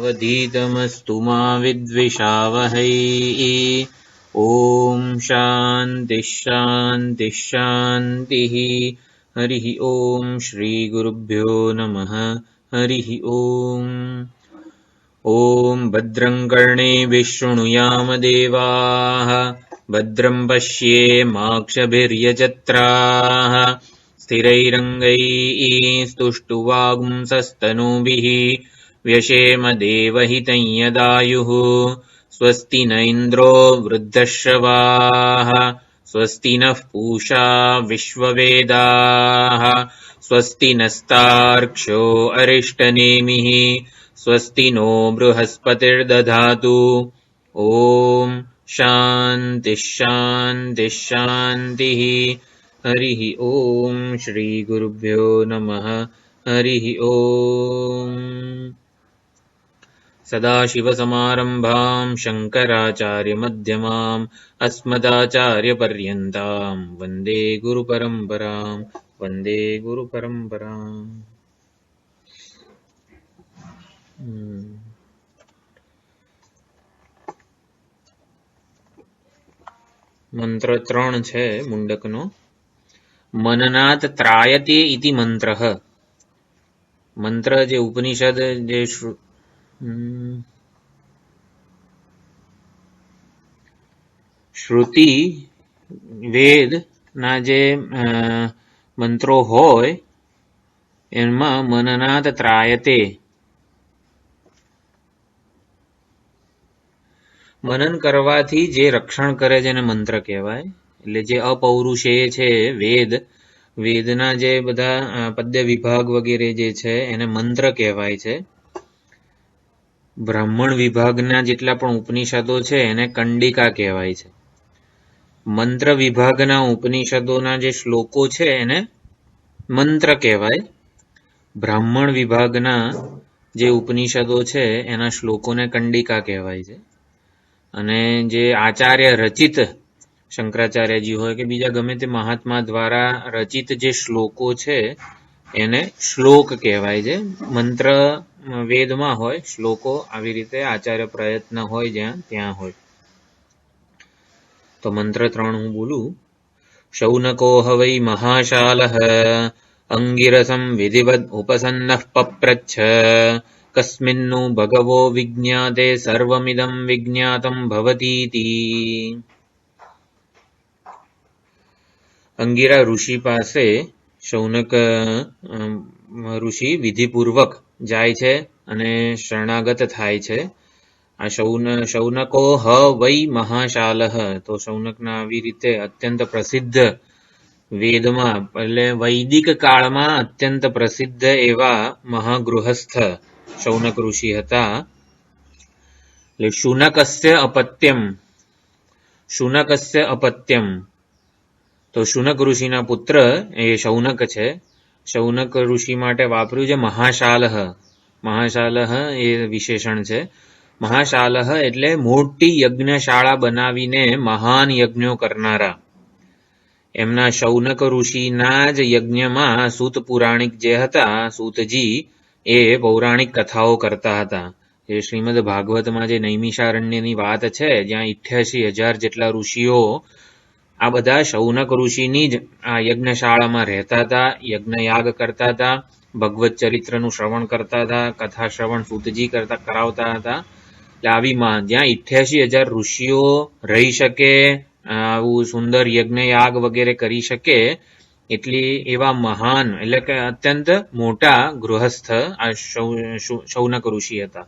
अवधीतमस्तु मा विद्विषावहै। ॐ शान्तिः शान्तिः शान्तिः। हरिः ॐ श्रीगुरुभ्यो नमः। हरिः ॐ। ॐ भद्रं कर्णेभिः शृणुयाम देवाः, भद्रं पश्येमाक्षभिर्यजत्राः, स्थिरैरङ्गैः स्तुष्टुवागुंसस्तनूभिः व्यशेम देवहितं यदायुः। स्वस्ति न इन्द्रो वृद्धश्रवाः, स्वस्ति नः पूषा विश्ववेदाः, स्वस्ति नस्तार्क्ष्यो अरिष्टनेमिः, स्वस्ति नो बृहस्पतिर्दधातु। ॐ शान्तिः शान्तिः शान्तिः। हरिः ॐ श्रीगुरुभ्यो नमः। हरिः ॐ। सदाशिवसमारम्भां शङ्कराचार्यमध्यमाम् अस्मदाचार्यपर्यन्तां वन्दे गुरुपरम्परां। वन्दे गुरुपरम्पराम्। મંત્ર 3 છે મુંડકનો. મનનાત ત્રાયતે ઇતિ મંત્રઃ. મંત્ર જે ઉપનિષદ જે શ્રુતિ વેદ ના જે મંત્રો હોય એમાં મનનાત ત્રાયતે, મનન કરવાથી જે રક્ષણ કરે છે એને મંત્ર કહેવાય. એટલે જે અપૌરુષેય છે વેદ, વેદના જે બધા પદ્ય વિભાગ વગેરે જે છે એને મંત્ર કહેવાય છે. બ્રાહ્મણ વિભાગના જેટલા પણ ઉપનિષદો છે એને કંડિકા કહેવાય છે. મંત્ર વિભાગના ઉપનિષદોના જે શ્લોકો છે એને મંત્ર કહેવાય. બ્રાહ્મણ વિભાગના જે ઉપનિષદો છે એના શ્લોકોને કંડિકા કહેવાય છે. અને જે આચાર્ય રચિત, શંકરાચાર્યજી હોય કે બીજા ગમે તે મહાત્મા દ્વારા રચિત જે શ્લોકો છે એને શ્લોક કહેવાય છે. મંત્ર વેદમાં હોય, શ્લોકો આવી રીતે આચાર્ય પ્રયત્ન હોય જ્યાં ત્યાં હોય. તો મંત્ર 3 હું બોલું. શૌનકો હવૈ મહાશાલઃ અંગિરસં વિધિવદ ઉપસન્નઃ પપ્રચ્છ કસ્મિન્નુ ભગવો વિજ્ઞાતે સર્વમિદં વિજ્ઞાતં ભવતીતિ. અંગિરા ઋષિ પાસે શૌનક ઋષિ વિધિપૂર્વક જાય છે અને શરણાગત થાય છે. આ શૌનકો હ વૈ મહાશાલઃ. તો શૌનકના આવી રીતે અત્યંત પ્રસિદ્ધ વેદમાં એટલે વૈદિક કાળમાં અત્યંત પ્રસિદ્ધ એવા મહાગૃહસ્થ શૌનક ઋષિ હતા. એટલે શુનકસ્ય અપત્યમ, શુનકસ્ય અપત્યમ. તો શુનક ઋષિના પુત્ર એ શૌનક છે. શૌનક ઋષિ માટે વાપર્યું છે મહાશાલઃ. મહાશાલઃ એ વિશેષણ છે. મહાશાલઃ એટલે મોટી યજ્ઞશાળા બનાવીને મહાન યજ્ઞો કરનારા. એમના શૌનક ઋષિના જ યજ્ઞમાં સૂત પુરાણિક જે હતા, સૂતજી, એ પૌરાણિક કથાઓ કરતા હતા. એ શ્રીમદ ભાગવતમાં જે નૈમિષારણ્યની વાત છે જ્યાં 88,000 જેટલા ઋષિઓ આ બધા શૌનક ઋષિની જ આ યજ્ઞશાળામાં રહેતા હતા, યજ્ઞયાગ કરતા હતા, ભગવત ચરિત્રનું શ્રવણ કરતા હતા, કથા શ્રવણ સૂતજી કરાવતા હતા. એટલે આવી જ્યાં 88,000 ઋષિઓ રહી શકે, આવું સુંદર યજ્ઞયાગ વગેરે કરી શકે એટલી એવા મહાન એટલે કે અત્યંત મોટા ગૃહસ્થ આ શૌનક ઋષિ હતા.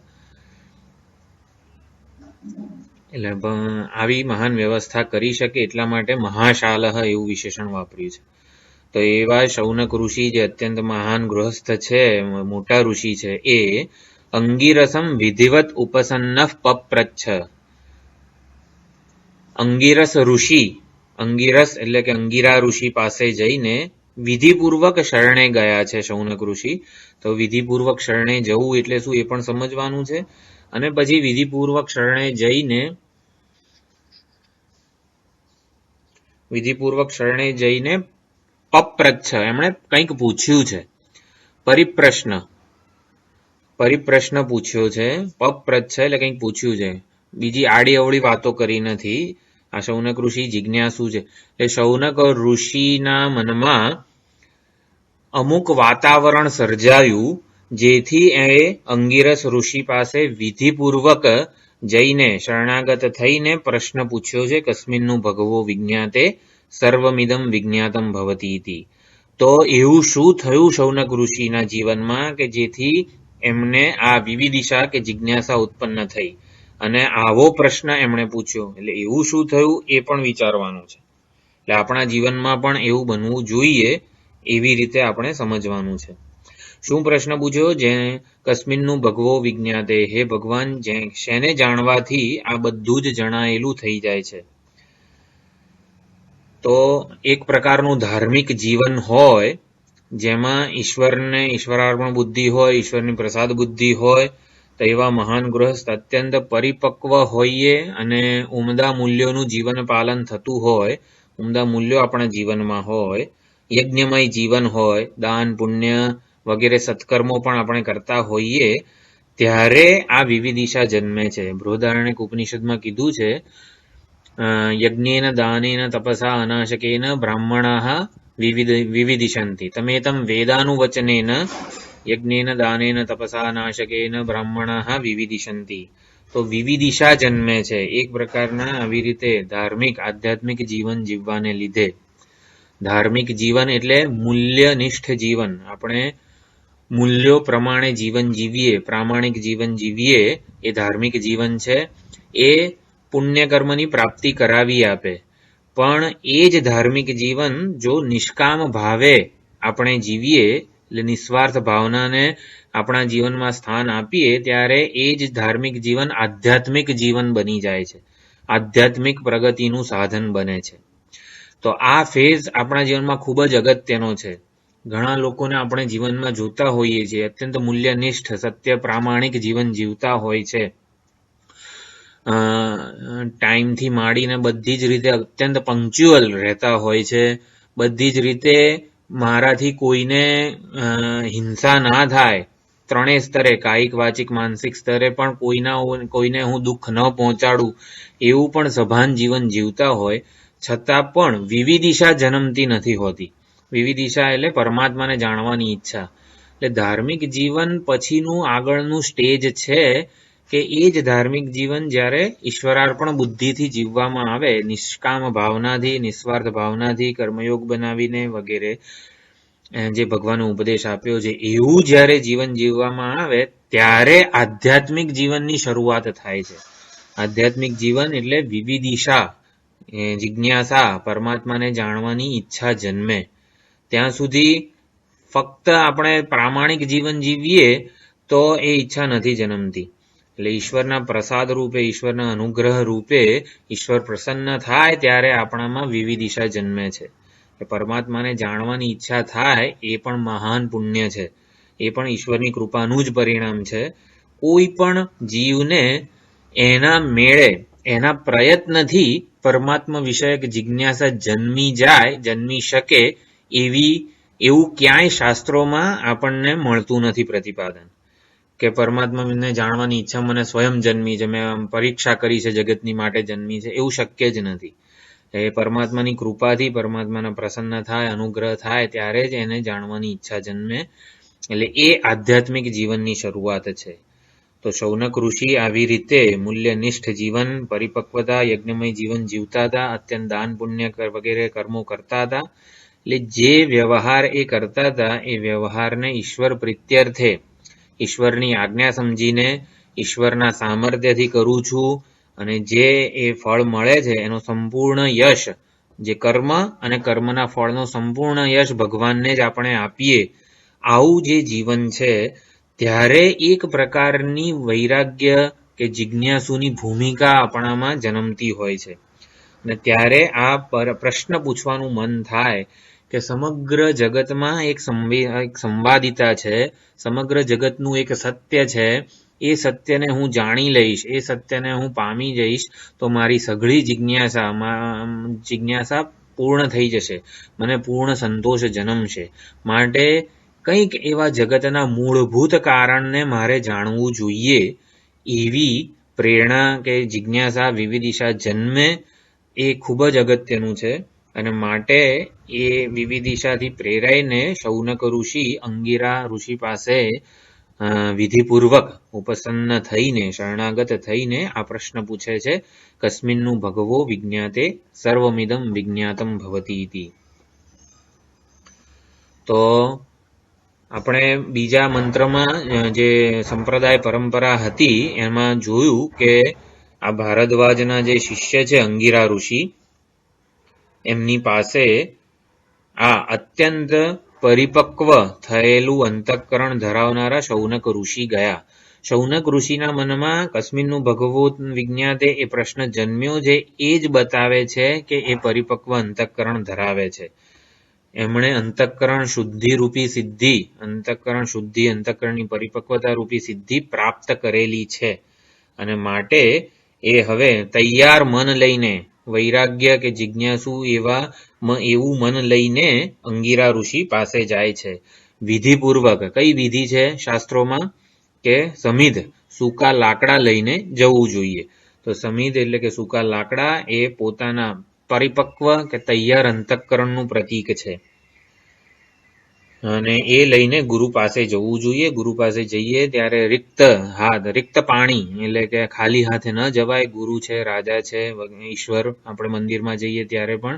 એટલે આવી મહાન વ્યવસ્થા કરી શકે એટલા માટે મહાશાલઃ એવું વિશેષણ વાપર્યું છે. તો એવા શૌનક ઋષિ જે અત્યંત મહાન ગૃહસ્થ છે, મોટા ઋષિ છે, એ અંગિરસમ વિધિવત ઉપસન્નઃ પપ્રચ્છ. અંગિરસ ઋષિ, અંગિરસ એટલે કે અંગિરા ઋષિ પાસે જઈને વિધિપૂર્વક શરણે ગયા છે શૌનક ઋષિ. તો વિધિપૂર્વક શરણે જવું એટલે શું એ પણ સમજવાનું છે. અને પછી વિધિપૂર્વક શરણે જઈને પપ્રચ્છ એમણે કંઈક પૂછ્યું છે. પરિપ્રશ્ન, પરિપ્રશ્ન પૂછ્યો છે, પપ્રચ્છ છે એટલે કંઈક પૂછ્યું છે, બીજી આડી અવળી વાતો કરી નથી. આ શૌનક ઋષિ જિજ્ઞાસુ છે એટલે શૌનક ઋષિના મનમાં અમુક વાતાવરણ સર્જાયું જેથી એ અંગિરસ ઋષિ પાસે વિધિપૂર્વક જઈને શરણાગત થઈને પ્રશ્ન પૂછ્યો છે, કસ્મિન્નું ભગવો વિજ્ઞાતે સર્વમિદમ વિજ્ઞાતમ ભવતી ઇતિ. તો એવું શું થયું શૌનક ઋષિના જીવનમાં કે જેથી એમને આ વિવિદિશા કે જિજ્ઞાસા ઉત્પન્ન થઈ અને આવો પ્રશ્ન એમણે પૂછ્યો. એટલે એવું શું થયું એ પણ વિચારવાનું છે. એટલે આપણા જીવનમાં પણ એવું બનવું જોઈએ, એવી રીતે આપણે સમજવાનું છે. શું પ્રશ્ન પૂછ્યો? જે કસ્મિન્નું ભગવો વિજ્ઞાતે, હે ભગવાન શેને જાણવાથી આ બધું જ જણાયેલું થઈ જાય છે. તો એક પ્રકારનું ધાર્મિક જીવન હોય જેમાં ઈશ્વરાર્પણ બુદ્ધિ હોય, ઈશ્વરની પ્રસાદ બુદ્ધિ હોય, તો એવા મહાન ગૃહસ્થ અત્યંત પરિપક્વ હોઈએ અને ઉમદા મૂલ્યોનું જીવન પાલન થતું હોય, ઉમદા મૂલ્યો આપણા જીવનમાં હોય, યજ્ઞમય જીવન હોય, દાન પુણ્ય વગેરે સત્કર્મો પણ આપણે કરતા હોઈએ, ત્યારે આ વિવિદિશા જન્મે છે. બૃહદારણ્યક ઉપનિષદમાં કીધું છે, યજ્ઞેન દાનેન તપસા અનાશકેન બ્રાહ્મણાઃ વિવિદિશંતિ તમેતમ વેદાનુવચનેન યજ્ઞેન દાનેન તપસા નાશકેન બ્રાહ્મણાઃ વિવિદિશંતિ. તો વિવિદિશા જન્મે છે એક પ્રકારના આવી રીતે ધાર્મિક આધ્યાત્મિક જીવન જીવવાને લીધે. ધાર્મિક જીવન એટલે મૂલ્યનિષ્ઠ જીવન. આપણે મૂલ્યો પ્રમાણે જીવન જીવીએ, પ્રામાણિક જીવન જીવીએ, એ ધાર્મિક જીવન છે. એ પુણ્યકર્મની પ્રાપ્તિ કરાવી આપે. પણ એ જ ધાર્મિક જીવન જો નિષ્કામ ભાવે આપણે જીવીએ, એટલે નિસ્વાર્થ ભાવનાને આપણા જીવનમાં સ્થાન આપીએ, ત્યારે એ જ ધાર્મિક જીવન આધ્યાત્મિક જીવન બની જાય છે, આધ્યાત્મિક પ્રગતિનું સાધન બને છે. તો આ ફેઝ આપણા જીવનમાં ખૂબ જ અગત્યનો છે. ઘણા લોકોને આપણે જીવનમાં જોતા હોઈએ છીએ અત્યંત મૂલ્યનિષ્ઠ, સત્ય પ્રામાણિક જીવન જીવતા હોય છે. ટાઈમથી માંડીને બધી જ રીતે અત્યંત પંક્ચ્યુઅલ રહેતા હોય છે. બધી જ રીતે મારાથી કોઈને હિંસા ના થાય, ત્રણેય સ્તરે, કાયિક વાચિક માનસિક સ્તરે પણ કોઈને હું દુઃખ ન પહોંચાડું, એવું પણ સભાન જીવન જીવતા હોય, છતાં પણ વિવિદિશા જન્મતી નથી હોતી. વિવિદિશા એટલે પરમાત્માને જાણવાની ઈચ્છા. એટલે ધાર્મિક જીવન પછીનું આગળનું સ્ટેજ છે કે એ જ ધાર્મિક જીવન જ્યારે ઈશ્વરાર્પણ બુદ્ધિથી જીવવામાં આવે, નિષ્કામ ભાવનાથી, નિસ્વાર્થ ભાવનાથી, કર્મયોગ બનાવીને વગેરે જે ભગવાનનો ઉપદેશ આપ્યો છે એવું જ્યારે જીવન જીવવામાં આવે, ત્યારે આધ્યાત્મિક જીવનની શરૂઆત થાય છે. આધ્યાત્મિક જીવન એટલે વિવિદિશા, જિજ્ઞાસા, પરમાત્માને જાણવાની ઈચ્છા જન્મે. ત્યાં સુધી ફક્ત આપણે પ્રામાણિક જીવન જીવીએ તો એ ઈચ્છા નથી જન્મતી. એટલે ઈશ્વરના પ્રસાદ રૂપે, ઈશ્વરના અનુગ્રહ રૂપે ઈશ્વર પ્રસન્ન થાય ત્યારે આપણામાં વિવિદિશા જન્મે છે. પરમાત્માને જાણવાની ઈચ્છા થાય એ પણ મહાન પુણ્ય છે, એ પણ ઈશ્વરની કૃપાનું જ પરિણામ છે. કોઈ પણ જીવને એના મેળે, એના પ્રયત્નથી પરમાત્મા વિષયક જિજ્ઞાસા જન્મી શકે એવું ક્યાંય શાસ્ત્રોમાં આપણને મળતું નથી પ્રતિપાદન કે પરમાત્માને જાણવાની ઈચ્છા મને સ્વયં જન્મી છે, મેં પરીક્ષા કરી છે જગતની માટે જન્મી છે, એવું શક્ય જ નથી. એ પરમાત્માની કૃપાથી, પરમાત્માના પ્રસન્ન થાય, અનુગ્રહ થાય ત્યારે જ એને જાણવાની ઈચ્છા જન્મે. એટલે એ આધ્યાત્મિક જીવનની શરૂઆત છે. તો શૌનક ઋષિ આવી રીતે મૂલ્યનિષ્ઠ જીવન, પરિપક્વતા, યજ્ઞમય જીવન જીવતા હતા, અત્યંત દાન પુણ્ય વગેરે કર્મો કરતા હતા. એટલે જે વ્યવહાર એ કરતા હતા એ વ્યવહારને ઈશ્વર પ્રીત્યર્થે, ઈશ્વરની આજ્ઞા સમજીને, ઈશ્વરના સામર્થ્યથી કરું છું, અને જે એ ફળ મળે છે એનો સંપૂર્ણ યશ, જે કર્મ અને કર્મના ફળનો સંપૂર્ણ યશ ભગવાનને જ આપણે આપીએ, આવું જે જીવન છે, ત્યારે એક પ્રકારની વૈરાગ્ય કે જિજ્ઞાસુની ભૂમિકા આપણામાં જન્મતી હોય છે. અને ત્યારે આ પ્રશ્ન પૂછવાનું મન થાય કે સમગ્ર જગતમાં એક સંવાદિતા છે, સમગ્ર જગતનું એક સત્ય છે, એ સત્યને હું જાણી લઈશ, એ સત્યને હું પામી જઈશ, તો મારી સઘળી જિજ્ઞાસા પૂર્ણ થઈ જશે, મને પૂર્ણ સંતોષ જન્મશે. માટે કંઈક એવા જગતના મૂળભૂત કારણને મારે જાણવું જોઈએ એવી પ્રેરણા કે જિજ્ઞાસા વિવિદિશા જન્મે એ ખૂબ જ અગત્યનું છે. અને માટે એ વિવિદિશાથી પ્રેરાઈને શૌનક ઋષિ અંગિરા ઋષિ પાસે વિધિપૂર્વક ઉપસન્ન થઈને શરણાગત થઈને આ પ્રશ્ન પૂછે છે, કસ્મિન્નું ભગવો વિજ્ઞાતે સર્વમિદમ વિજ્ઞાતમ ભવતી ઇતિ. તો આપણે બીજા મંત્રમાં જે સંપ્રદાય પરંપરા હતી એમાં જોયું કે આ ભારદ્વાજના જે શિષ્ય છે અંગિરા ઋષિ, એમની પાસે આ અત્યંત પરિપક્વ થયેલું અંતઃકરણ ધરાવનારા શૌનક ઋષિ ગયા. શૌનક ઋષિના મનમાં કસ્મિન્નું ભગવોત વિજ્ઞાતે એ પ્રશ્ન જન્મ્યો જે એ જ બતાવે છે કે એ પરિપક્વ અંતઃકરણ ધરાવે છે. એમણે અંતઃકરણ શુદ્ધિ રૂપી સિદ્ધિ, અંતઃકરણ શુદ્ધિ, અંતઃકરણની પરિપક્વતા રૂપી સિદ્ધિ પ્રાપ્ત કરેલી છે. અને માટે એ હવે તૈયાર મન લઈને, વૈરાગ્ય કે જિજ્ઞાસુ એવું મન લઈને અંગિરા ઋષિ પાસે જાય છે. વિધિપૂર્વક, કઈ વિધિ છે શાસ્ત્રોમાં કે સમિધ, સૂકા લાકડા લઈને જવું જોઈએ. તો સમિધ એટલે કે સૂકા લાકડા એ પોતાના પરિપક્વ કે તૈયાર અંતઃકરણનું પ્રતીક છે. અને એ લઈને ગુરુ પાસે જવું જોઈએ. ગુરુ પાસે જઈએ ત્યારે રિક્ત પાણી એટલે કે ખાલી હાથે ન જવાય. ગુરુ છે, રાજા છે, ઈશ્વર, આપણે મંદિરમાં જઈએ ત્યારે પણ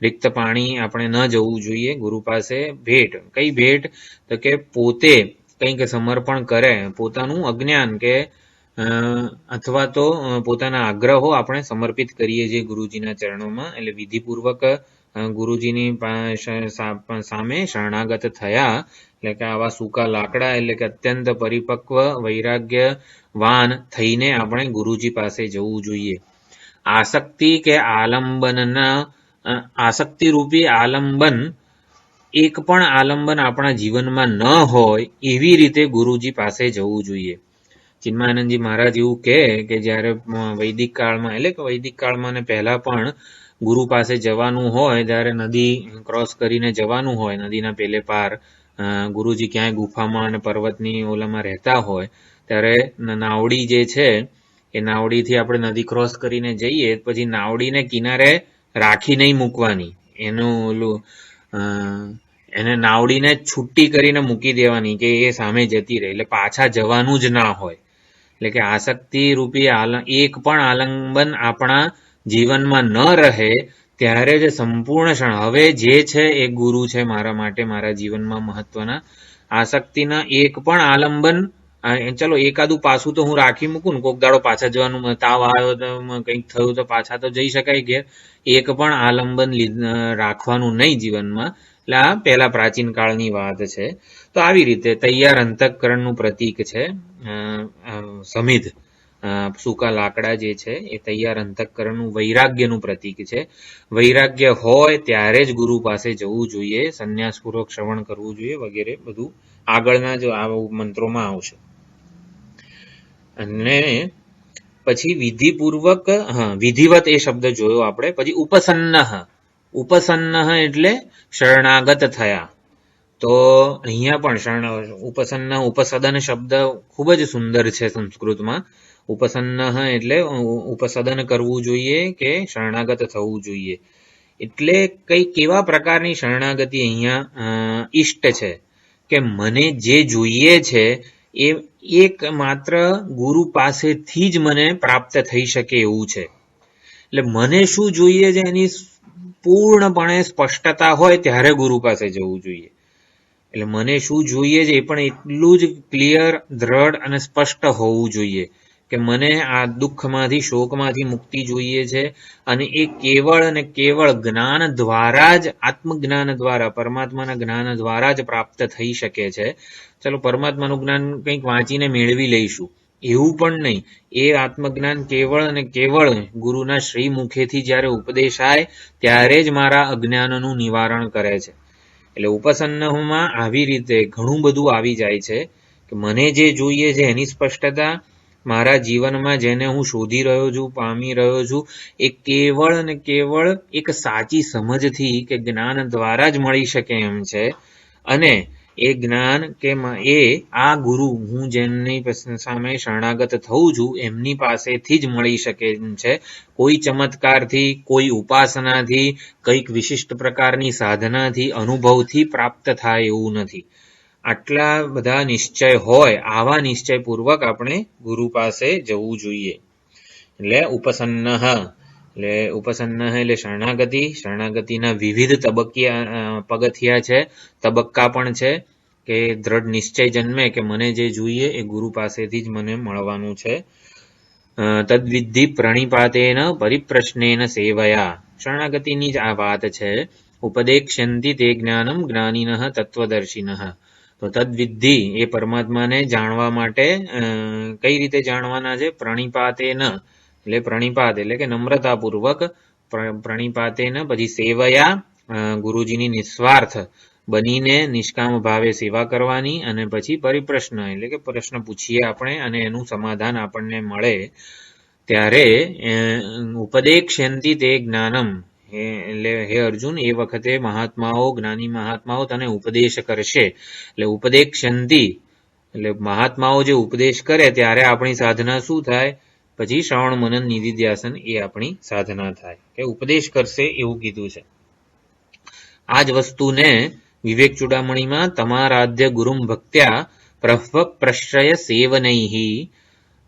રિક્ત પાણી આપણે ન જવું જોઈએ. ગુરુ પાસે ભેટ, કઈ ભેટ તો કે પોતે કંઈક સમર્પણ કરે, પોતાનું અજ્ઞાન કે અથવા તો પોતાના આગ્રહો આપણે સમર્પિત કરીએ છીએ ગુરુજીના ચરણોમાં. એટલે વિધિપૂર્વક ગુરુજીની સામે શરણાગત થયા. એટલે કે આવા સૂકા લાકડા એટલે કે અત્યંત પરિપક્વ વૈરાગ્યવાન થઈને આપણે ગુરુજી પાસે જવું જોઈએ. આસક્તિ કે આસક્તિ રૂપી આલંબન, એક પણ આલંબન આપણા જીવનમાં ન હોય એવી રીતે ગુરુજી પાસે જવું જોઈએ. ચિન્મયાનંદજી મહારાજ એવું કહે કે જ્યારે વૈદિક કાળમાં, એટલે કે વૈદિક કાળમાં ને પહેલા પણ ગુરુ પાસે જવાનું હોય ત્યારે નદી ક્રોસ કરીને જવાનું હોય, નદીના પેલે પાર ગુરુજી ક્યાંય ગુફામાં અને પર્વતની ઓલામાં રહેતા હોય ત્યારે નાવડી જે છે એ નાવડીથી આપણે નદી ક્રોસ કરીને જઈએ પછી નાવડીને કિનારે રાખી નહીં મૂકવાની, એને નાવડીને છૂટી કરીને મૂકી દેવાની કે એ સામે જતી રહે, એટલે પાછા જવાનું જ ના હોય. એટલે કે આસક્તિ રૂપી એક પણ આલંબન આપણા જીવનમાં ન રહે ત્યારે જ સંપૂર્ણ ક્ષણ, હવે જે છે એ ગુરુ છે મારા માટે, મારા જીવનમાં મહત્વના. આસક્તિના એક પણ આલંબન, ચલો એકાદું પાછું તો હું રાખી મૂકું ને, કોક દાડો પાછા જવાનું, તાવ આવ્યો તો કંઈક થયું તો પાછા તો જઈ શકાય ઘેર, એક પણ આલંબન રાખવાનું નહીં જીવનમાં. એટલે આ પહેલા પ્રાચીન કાળની વાત છે. તો આવી રીતે તૈયાર અંતઃકરણનું પ્રતીક છે સમિધ, સૂકા લાકડા જે છે એ તૈયાર અંતઃકરણનું વૈરાગ્યનું પ્રતીક છે. વૈરાગ્ય હોય ત્યારે જ ગુરુ પાસે જવું જોઈએ, સંન્યાસપૂર્વક શ્રવણ કરવું જોઈએ વગેરે બધું આગળના જ આ મંત્રોમાં આવશે. અને પછી વિધિપૂર્વક, વિધિવત એ શબ્દ જોયો આપણે. પછી ઉપસન્ન એટલે શરણાગત થયા. તો અહીંયા પણ ઉપસદન શબ્દ ખૂબ જ સુંદર છે સંસ્કૃતમાં. ઉપસન્ન એટલે ઉપસદન કરવું જોઈએ કે શરણાગત થવું જોઈએ. એટલે કેવા પ્રકારની શરણાગતિ અહીંયા ઈષ્ટ છે કે મને જે જોઈએ છે એ એક માત્ર ગુરુ પાસેથી જ મને પ્રાપ્ત થઈ શકે એવું છે. એટલે મને શું જોઈએ છે એની પૂર્ણપણે સ્પષ્ટતા હોય ત્યારે ગુરુ પાસે જવું જોઈએ. એટલે મને શું જોઈએ છે એ પણ એટલું જ ક્લિયર, દ્રઢ અને સ્પષ્ટ હોવું જોઈએ કે મને આ દુઃખમાંથી, શોકમાંથી મુક્તિ જોઈએ છે. અને એ કેવળ અને કેવળ જ્ઞાન દ્વારા જ, આત્મજ્ઞાન દ્વારા, પરમાત્માના જ્ઞાન દ્વારા જ પ્રાપ્ત થઈ શકે છે. ચલો પરમાત્માનું જ્ઞાન કંઈક વાંચીને મેળવી લઈશું એવું પણ નહીં. એ આત્મજ્ઞાન કેવળ અને કેવળ ગુરુના શ્રી મુખેથી જ્યારે ઉપદેશાય ત્યારે જ મારા અજ્ઞાનનું નિવારણ કરે છે. એટલે ઉપસન્નમાં આવી રીતે ઘણું બધું આવી જાય છે કે મને જે જોઈએ છે એની સ્પષ્ટતા, મારા જીવનમાં જેને હું શોધી રહ્યો છું, પામી રહ્યો છું, એ કેવળ અને કેવળ એક સાચી સમજથી કે જ્ઞાન દ્વારા જ મળી શકે એમ છે. અને એ જ્ઞાન કે એ આ ગુરુ હું જેમની સામે શરણાગત થઉં છું એમની પાસેથી જ મળી શકે છે. કોઈ ચમત્કારથી, કોઈ ઉપાસનાથી, કઈક વિશિષ્ટ પ્રકારની સાધનાથી, અનુભવથી પ્રાપ્ત થાય એવું નથી. આટલા બધા નિશ્ચય હોય, આવા નિશ્ચયપૂર્વક આપણે ગુરુ પાસે જવું જોઈએ. એટલે ઉપસન્ન એટલે ઉપસન્ન એટલે શરણાગતિના વિવિધ પગથિયા છે, તબક્કા પણ છે. કે દ્રઢ નિશ્ચય જન્મે કે મને જે જોઈએ એ ગુરુ પાસેથી જ મને મળવાનું છે. તદ્વિધિ પ્રણિપાતેન પરિપ્રશ્નેન સેવયા, શરણાગતિની જ આ વાત છે. ઉપદેક્ષ્યંતિ તે જ્ઞાનમ જ્ઞાનિનઃ તત્વદર્શિનઃ. તો તદ્વિધિ એ પરમાત્માને જાણવા માટે કઈ રીતે જાણવાના છે? પ્રણિપાતેન એટલે પ્રણિપાત એટલે કે નમ્રતાપૂર્વક, પ્રણિપાતેન પછી સેવયા ગુરુજીની નિસ્વાર્થ બનીને નિષ્કામ ભાવે સેવા કરવાની, અને પછી પરિપ્રશ્ન એટલે કે પ્રશ્ન પૂછીએ આપણે અને એનું સમાધાન આપણને મળે ત્યારે ઉપદેક્ષ્યંતિ તે જ્ઞાનમ એટલે હે અર્જુન એ વખતે મહાત્માઓ, જ્ઞાની મહાત્માઓ તને ઉપદેશ કરશે. એટલે ઉપદેક્ષ્યંતિ એટલે મહાત્માઓ જે ઉપદેશ કરે ત્યારે આપણી સાધના શું થાય? પછી શ્રવણ મનન નિધિધ્યાસન એ આપણી સાધના થાય. કે ઉપદેશ કરશે એવું કીધું છે. આ જ વસ્તુને વિવેક ચૂડામણીમાં તમારાધ્ય ગુરુમ ભક્ત્યા પ્રશ્રય સેવનૈઃ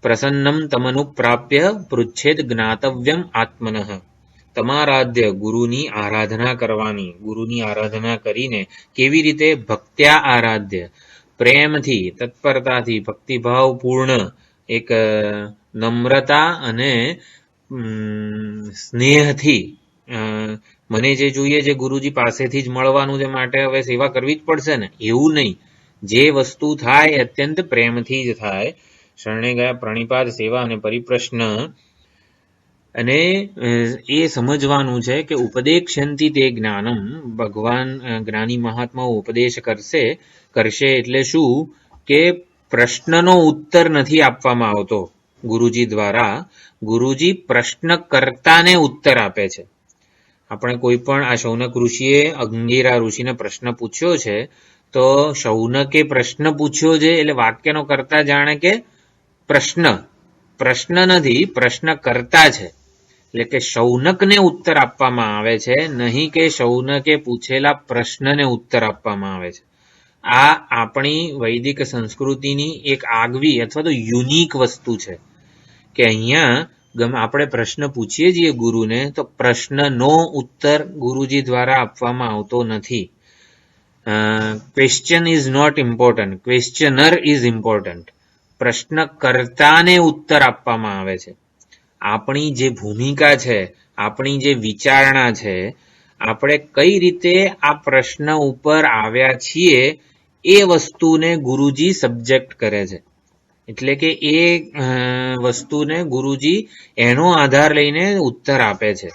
પ્રસન્નમ તમનુપ્રાપ્ય પૃચ્છેદ જ્ઞાતવ્યમ આત્મનઃ. તમારાધ્ય ગુરુની આરાધના કરવાની, ગુરુની આરાધના કરીને કેવી રીતે? ભક્ત્યા આરાધ્ય, પ્રેમથી, તત્પરતાથી, ભક્તિભાવપૂર્ણ, એક નમ્રતા અને સ્નેહથી મને જે જોઈએ જે ગુરુજી પાસેથી જ મળવાનું છે માટે હવે સેવા કરવી જ પડશે ને, એવું નહીં. જે વસ્તુ થાય અત્યંત પ્રેમથી જ થાય. શરણે ગયા પ્રણિપાત, સેવા અને પરિપ્રશ્ન. અને એ સમજવાનું છે કે ઉપદેક્ષ્યંતિ તે જ્ઞાનમ, ભગવાન જ્ઞાની મહાત્માઓ ઉપદેશ કરશે એટલે શું? કે પ્રશ્નનો ઉત્તર નથી આપવામાં આવતો ગુરુજી દ્વારા. ગુરુજી પ્રશ્નકર્તાને ઉત્તર આપે છે. આપણે કોઈ પણ આ શૌનક ઋષિએ અંગીરા ઋષિને પ્રશ્ન પૂછ્યો છે, તો શૌનકે પ્રશ્ન પૂછ્યો છે એટલે વાક્યનો કર્તા જાણે કે પ્રશ્ન નથી, પ્રશ્ન કરતા છે. એટલે કે શૌનકને ઉત્તર આપવામાં આવે છે, નહીં કે શૌનકે પૂછેલા પ્રશ્નને ઉત્તર આપવામાં આવે છે. આ આપણી વૈદિક સંસ્કૃતિની એક આગવી અથવા તો યુનિક વસ્તુ છે કે અહીંયા આપણે પ્રશ્ન પૂછીએ છીએ ગુરુને તો પ્રશ્નનો ઉત્તર ગુરુજી દ્વારા આપવામાં આવતો નથી. Question is not important, questioner is important. પ્રશ્નકર્તાને ઉત્તર આપવામાં આવે છે. આપણી જે ભૂમિકા છે, આપણી જે વિચારણા છે, આપણે કઈ રીતે આ પ્રશ્ન ઉપર આવ્યા છીએ એ વસ્તુને ગુરુજી સબ્જેક્ટ કરે છે. એટલે કે એ વસ્તુને ગુરુજી એનો આધાર લઈને ઉત્તર આપે છે.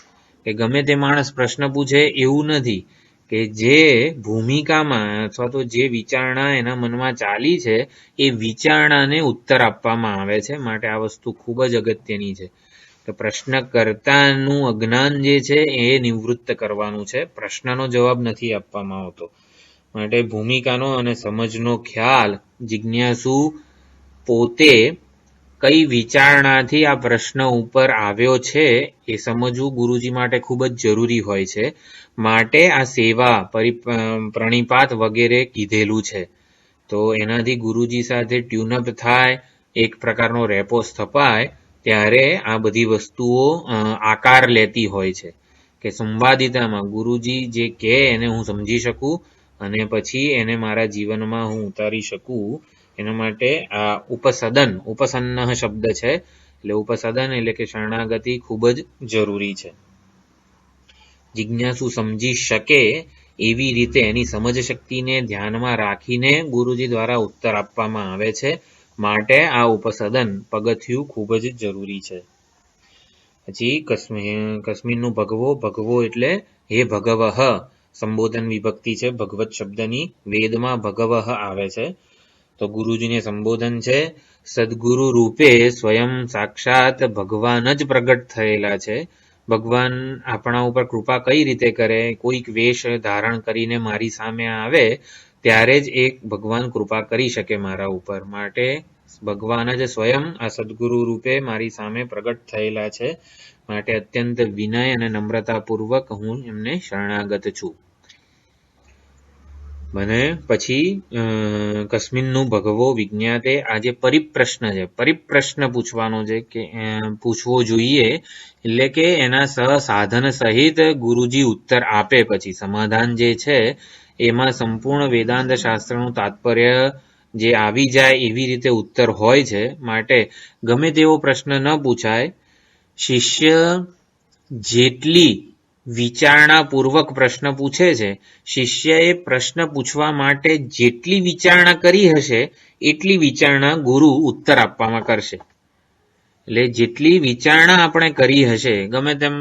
કે ગમે તે માણસ પ્રશ્ન પૂછે એવું નથી. કે જે ભૂમિકામાં અથવા તો જે વિચારણા એના મનમાં ચાલી છે એ વિચારણાને ઉત્તર આપવામાં આવે છે. માટે આ વસ્તુ ખૂબ જ અગત્યની છે કે પ્રશ્નકર્તાનું અજ્ઞાન જે છે એ નિવૃત્ત કરવાનું છે, પ્રશ્નનો જવાબ નથી આપવામાં આવતો. માટે ભૂમિકાનો અને સમજનો ખ્યાલ જિજ્ઞાસુ પોતે કઈ વિચારણાથી આ પ્રશ્ન ઉપર આવ્યો છે એ સમજવું ગુરુજી માટે ખૂબ જ જરૂરી હોય છે. માટે આ સેવા, પ્રણિપાત વગેરે કીધેલું છે. તો એનાથી ગુરુજી સાથે ટ્યુનઅપ થાય, એક પ્રકારનો રેપો સ્થપાય, ત્યારે આ બધી વસ્તુઓ આકાર લેતી હોય છે. કે સંવાદિતામાં ગુરુજી જે કહે એને હું સમજી શકું અને પછી એને મારા જીવનમાં હું ઉતારી શકું. એના માટે આ ઉપસન્ન શબ્દ છે. એટલે ઉપસદન એટલે કે શરણાગતિ ખૂબ જ જરૂરી છે. જિજ્ઞાસુ સમજી શકે એવી રીતે એની સમજ શક્તિને ધ્યાનમાં રાખીને ગુરુજી દ્વારા ઉત્તર આપવામાં આવે છે. માટે આ ઉપસદન પગથિયું ખૂબ જ જરૂરી છે. પછી કસ્મિનનું ભગવો એટલે હે ભગવઃ, સંબોધન વિભક્તિ છે ભગવત શબ્દની. વેદમાં ભગવઃ આવે છે તો ગુરુજીને સંબોધન છે. સદગુરુ રૂપે સ્વયં સાક્ષાત ભગવાન જ પ્રગટ થયેલા છે. ભગવાન આપણા ઉપર કૃપા કઈ રીતે કરે? કોઈક વેશ ધારણ કરીને મારી સામે આવે ત્યારે જ એક ભગવાન કૃપા કરી શકે મારા ઉપર. માટે ભગવાન જ સ્વયં આ સદગુરુ રૂપે મારી સામે પ્રગટ થયેલા છે. માટે અત્યંત વિનય અને નમ્રતાપૂર્વક હું એમને શરણાગત છું. મને પછી કસ્મિન્નું ભગવો વિજ્ઞાતે આ જે પરિપ્રશ્ન છે, પરિપ્રશ્ન પૂછવાનો છે કે પૂછવો જોઈએ, એટલે કે એના સાધન સહિત ગુરુજી ઉત્તર આપે પછી સમાધાન જે છે એમાં સંપૂર્ણ વેદાંત શાસ્ત્રનું તાત્પર્ય જે આવી જાય એવી રીતે ઉત્તર હોય છે. માટે ગમે તેવો પ્રશ્ન ન પૂછાય, શિષ્ય જેટલી વિચારણાપૂર્વક પ્રશ્ન પૂછે છે, શિષ્યએ પ્રશ્ન પૂછવા માટે જેટલી વિચારણા કરી હશે એટલી વિચારણા ગુરુ ઉત્તર આપવામાં કરશે. એટલે જેટલી વિચારણા આપણે કરી હશે, ગમે તેમ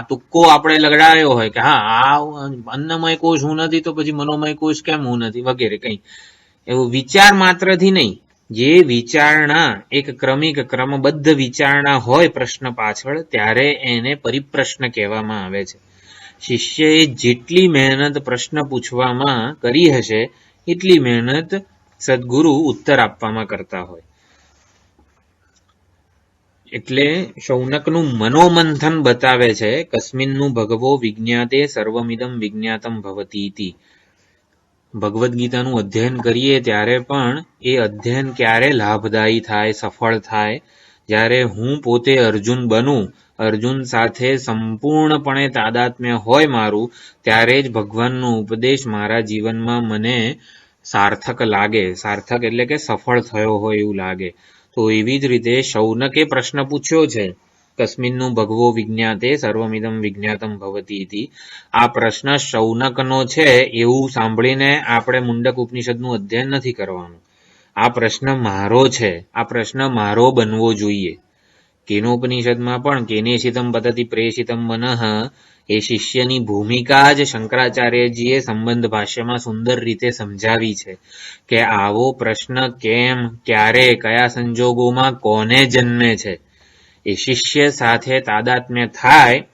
તુક્કો આપણે લગડાયો હોય કે હા આ અન્નમય કોષ હું નથી તો પછી મનોમય કોષ કેમ હું નથી વગેરે, કંઈ એવું વિચાર માત્રથી નહીં, જે વિચારણા એક ક્રમિક ક્રમબદ્ધ વિચારણા હોય પ્રશ્ન પાછળ, ત્યારે એને પરિપ્રશ્ન કહેવામાં આવે છે. શિષ્યએ જેટલી મહેનત પ્રશ્ન પૂછવામાં કરી હશે એટલી મહેનત સદગુરુ ઉત્તર આપવામાં કરતા હોય. એટલે શૌનકનું મનોમંથન બતાવે છે. કસ્મિન્નું ભગવો વિજ્ઞાતે સર્વમિદમ વિજ્ઞાતમ ભવતીતિ. ભગવદ્ ગીતાનું અધ્યયન કરીએ ત્યારે પણ એ અધ્યયન ક્યારે લાભદાયી થાય, સફળ થાય, જ્યારે હું પોતે અર્જુન બનું, અર્જુન સાથે સંપૂર્ણપણે તાદાત્મ્ય હોય મારું, ત્યારે જ ભગવાનનો ઉપદેશ મારા જીવનમાં મને સાર્થક લાગે. સાર્થક એટલે કે સફળ થયો હોય એવું લાગે. તો એવી જ રીતે શૌનકે પ્રશ્ન પૂછ્યો છે, કસ્મિન્નું ભગવો વિજ્ઞાતે સર્વમિદમ વિજ્ઞાતમ ભવતીતિ. આ પ્રશ્ન શૌનકનો છે એવું સાંભળીને આપણે મુંડક ઉપનિષદનું અધ્યયન નથી કરવાનું. આ પ્રશ્ન મારો છે, આ પ્રશ્ન મારો બનવો જોઈએ. કેનોપનિષદમાં પણ કેનેશિતમ પતતિ પ્રેષિતમ મનઃ એ શિષ્યની ભૂમિકા જ શંકરાચાર્યજીએ સંબંધ ભાષ્યમાં સુંદર રીતે સમજાવી છે કે આવો પ્રશ્ન કેમ, ક્યારે, કયા સંજોગોમાં, કોને જન્મે છે. એ શિષ્ય સાથે તાદાત્મ્ય થાય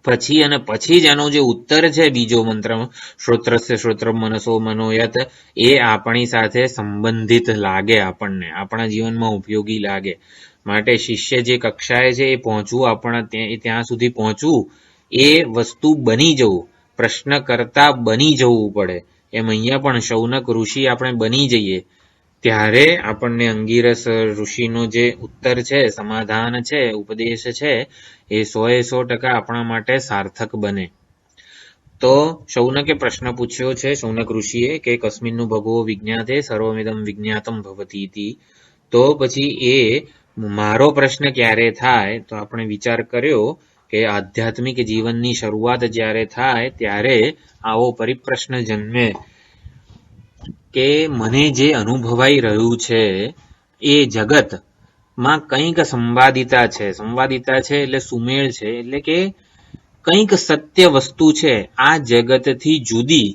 પછી અને પછી જ એનો જે ઉત્તર છે બીજો મંત્ર શ્રોત્રસ્ય શ્રોત્રમ મનસો મનોયત, એ આપણી સાથે સંબંધિત લાગે, આપણને આપણા જીવનમાં ઉપયોગી લાગે. માટે શિષ્ય જે કક્ષાએ છે એ પહોંચવું, આપણા ત્યાં સુધી પહોંચવું, એ વસ્તુ બની જવું, પ્રશ્ન કરતા બની જવું પડે. એમ અહીંયા પણ શૌનક ઋષિ આપણે બની જઈએ ત્યારે આપણને અંગીરસ ઋષિનો જે ઉત્તર છે, સમાધાન છે, ઉપદેશ છે, એ 100% આપણા માટે સાર્થક બને. તો શૌનકે પ્રશ્ન પૂછ્યો છે, શૌનક ઋષિએ, કે કસ્મિન્નું ભગવો વિજ્ઞાતે સર્વમિદમ વિજ્ઞાતમ ભવતીતિ. તો પછી એ મારો પ્રશ્ન ક્યારે થાય, તો આપણે વિચાર કર્યો કે આધ્યાત્મિક જીવનની શરૂઆત જ્યારે થાય ત્યારે આવો પરિપ્રશ્ન જન્મે કે મને જે અનુભવાઈ રહ્યું છે એ જગતમાં કંઈક સંવાદિતા છે. સંવાદિતા છે એટલે સુમેળ છે, એટલે કે કંઈક સત્ય વસ્તુ છે, આ જગતથી જુદી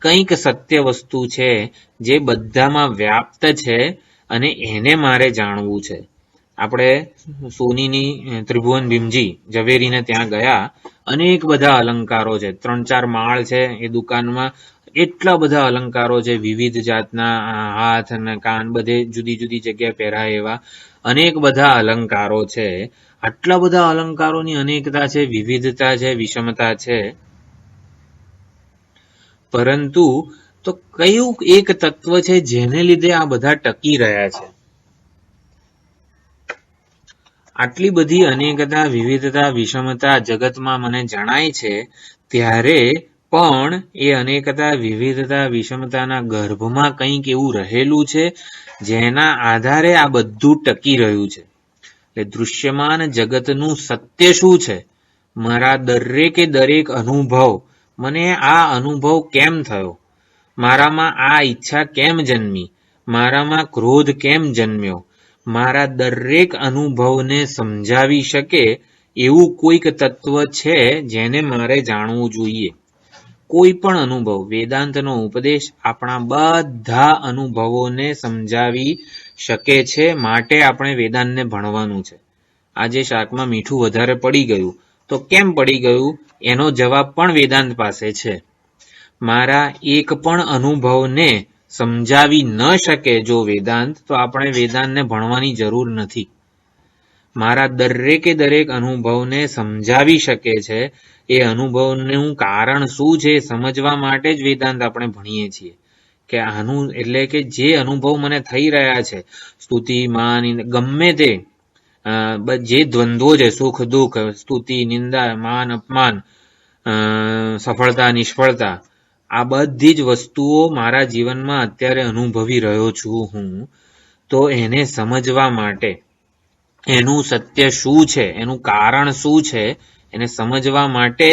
કંઈક સત્ય વસ્તુ છે જે બધામાં વ્યાપ્ત છે અને એને મારે જાણવું છે. આપણે સોનીની ત્રિભુવન ભીમજી ઝવેરીને ત્યાં ગયા, અનેક બધા અલંકારો છે, 3-4 માળ છે એ દુકાનમાં, એટલા બધા અલંકારો છે, વિવિધ જાતના હાથ અને કાન બધે જુદી જુદી જગ્યાએ પહેરાય એવા અનેક બધા અલંકારો છે. આટલા બધા અલંકારોની અનેકતા છે, વિવિધતા છે, વિષમતા છે, પરંતુ તો કયું એક તત્વ છે જેને લીધે આ બધા ટકી રહ્યા છે? આટલી બધી અનેકતા, વિવિધતા, વિષમતા જગતમાં મને જણાય છે, ત્યારે પણ એ અનેકતા, વિવિધતા, વિષમતાના ગર્ભમાં કંઈક એવું રહેલું છે જેના આધારે આ બધું ટકી રહ્યું છે. એટલે દૃશ્યમાન જગતનું સત્ય શું છે? મારા દરેકે દરેક અનુભવ, મને આ અનુભવ કેમ થયો, મારામાં આ ઈચ્છા કેમ જન્મી, મારામાં ક્રોધ કેમ જન્મ્યો, મારા દરેક અનુભવને સમજાવી શકે એવું કોઈક તત્વ છે જેને મારે જાણવું જોઈએ. કોઈ પણ અનુભવ, વેદાંતનો ઉપદેશ આપણા બધા અનુભવોને સમજાવી શકે છે. માટે આપણે વેદાંતને ભણવાનું છે. આજે શાકમાં મીઠું વધારે પડી ગયું તો કેમ પડી ગયું એનો જવાબ પણ વેદાંત પાસે છે. મારા એક પણ અનુભવને સમજાવી ન શકે જો વેદાંત, તો આપણે વેદાંતને ભણવાની જરૂર નથી. મારા દરેકે દરેક અનુભવને સમજાવી શકે છે. એ અનુભવનું કારણ શું છે સમજવા માટે જ વેદાંત આપણે ભણીએ છીએ. કે આનું એટલે કે જે અનુભવ મને થઈ રહ્યા છે, સ્તુતિ માન ગમે તે જે દ્વંદ્વો છે, સુખ દુઃખ, સ્તુતિ નિંદા, માન અપમાન, સફળતા નિષ્ફળતા, આ બધી જ વસ્તુઓ મારા જીવનમાં અત્યારે અનુભવી રહ્યો છું હું. તો એને સમજવા માટે એનું સત્ય શું છે, એનું કારણ શું છે, એને સમજવા માટે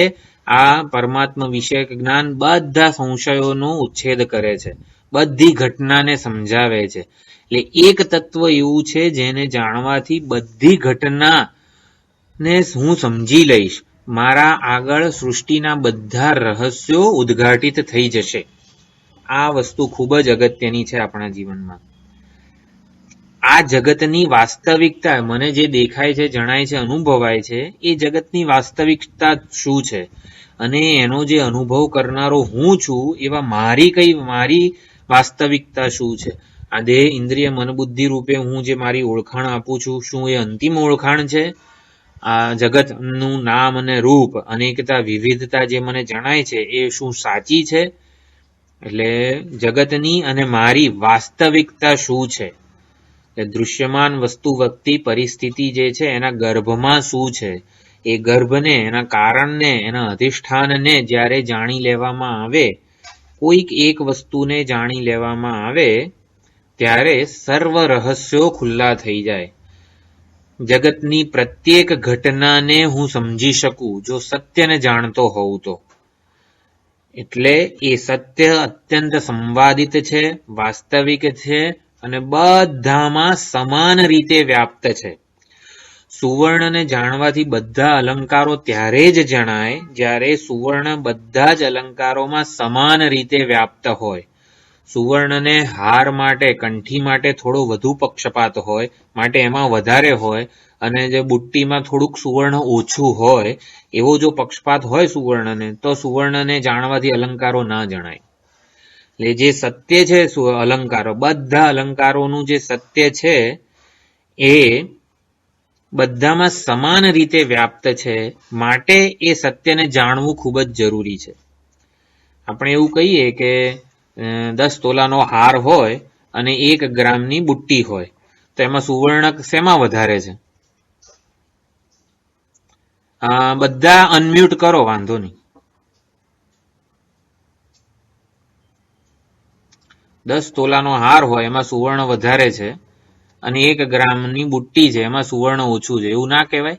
આ પરમાત્મા વિષયક જ્ઞાન બધા સંશયોનો ઉચ્છેદ કરે છે, બધી ઘટનાને સમજાવે છે. એટલે એક તત્વ એવું છે જેને જાણવાથી બધી ઘટનાને હું સમજી લઈશ. મારા આગળ સૃષ્ટિના બધા રહસ્યો ઉદ્ઘાટિત થઈ જશે. આ વસ્તુ ખૂબ જ અગત્યની છે આપણા જીવનમાં. આ જગતની વાસ્તવિકતા મને જે દેખાય છે, જણાય છે, અનુભવાય છે, એ જગતની વાસ્તવિકતા શું છે અને એનો જે અનુભવ કરનારો હું છું એવા મારી વાસ્તવિકતા શું છે. આ દેહ ઇન્દ્રિય મન બુદ્ધિ રૂપે હું જે મારી ઓળખાણ આપું છું, શું એ અંતિમ ઓળખાણ છે? આ જગતનું નામ અને રૂપ, અનેકતા, વિવિધતા જે મને જણાય છે એ શું સાચી છે? એટલે જગતની અને મારી વાસ્તવિકતા શું છે? દૃશ્યમાન વસ્તુ વ્યક્તિ પરિસ્થિતિ જે છે એના ગર્ભમાં શું છે, એ ગર્ભને, એના કારણને, એના અધિષ્ઠાનને જ્યારે જાણી લેવામાં આવે, કોઈક એક વસ્તુને જાણી લેવામાં આવે, ત્યારે સર્વ રહસ્યો ખુલ્લા થઈ જાય. જગતની પ્રત્યેક ઘટનાને હું સમજી શકું જો સત્યને જાણતો હોઉં તો. એટલે એ સત્ય અત્યંત સંવાદિત છે, વાસ્તવિક છે અને બધામાં સમાન રીતે વ્યાપ્ત છે. સુવર્ણને જાણવાથી બધા અલંકારો ત્યારે જ જણાય જ્યારે સુવર્ણ બધા જ અલંકારોમાં સમાન રીતે વ્યાપ્ત હોય. સુવર્ણને હાર માટે, કંઠી માટે થોડો વધુ પક્ષપાત હોય, માટે એમાં વધારે હોય, અને જે બુટ્ટીમાં થોડુંક સુવર્ણ ઓછું હોય, એવો જો પક્ષપાત હોય સુવર્ણને, તો સુવર્ણને જાણવાથી અલંકારો ના જણાય. એટલે જે સત્ય છે અલંકારો, બધા અલંકારોનું જે સત્ય છે એ બધામાં સમાન રીતે વ્યાપ્ત છે, માટે એ સત્યને જાણવું ખૂબ જ જરૂરી છે. આપણે એવું કહીએ કે 10 તોલાનો હાર હોય અને 1 ગ્રામની બુટ્ટી હોય, તો એમાં સુવર્ણ શેમાં વધારે છે? બધા અનમ્યુટ કરો, વાંધો નહીં. 10 તોલાનો હાર હોય એમાં સુવર્ણ વધારે છે અને 1 ગ્રામની બુટ્ટી છે એમાં સુવર્ણ ઓછું છે, એવું ના કહેવાય?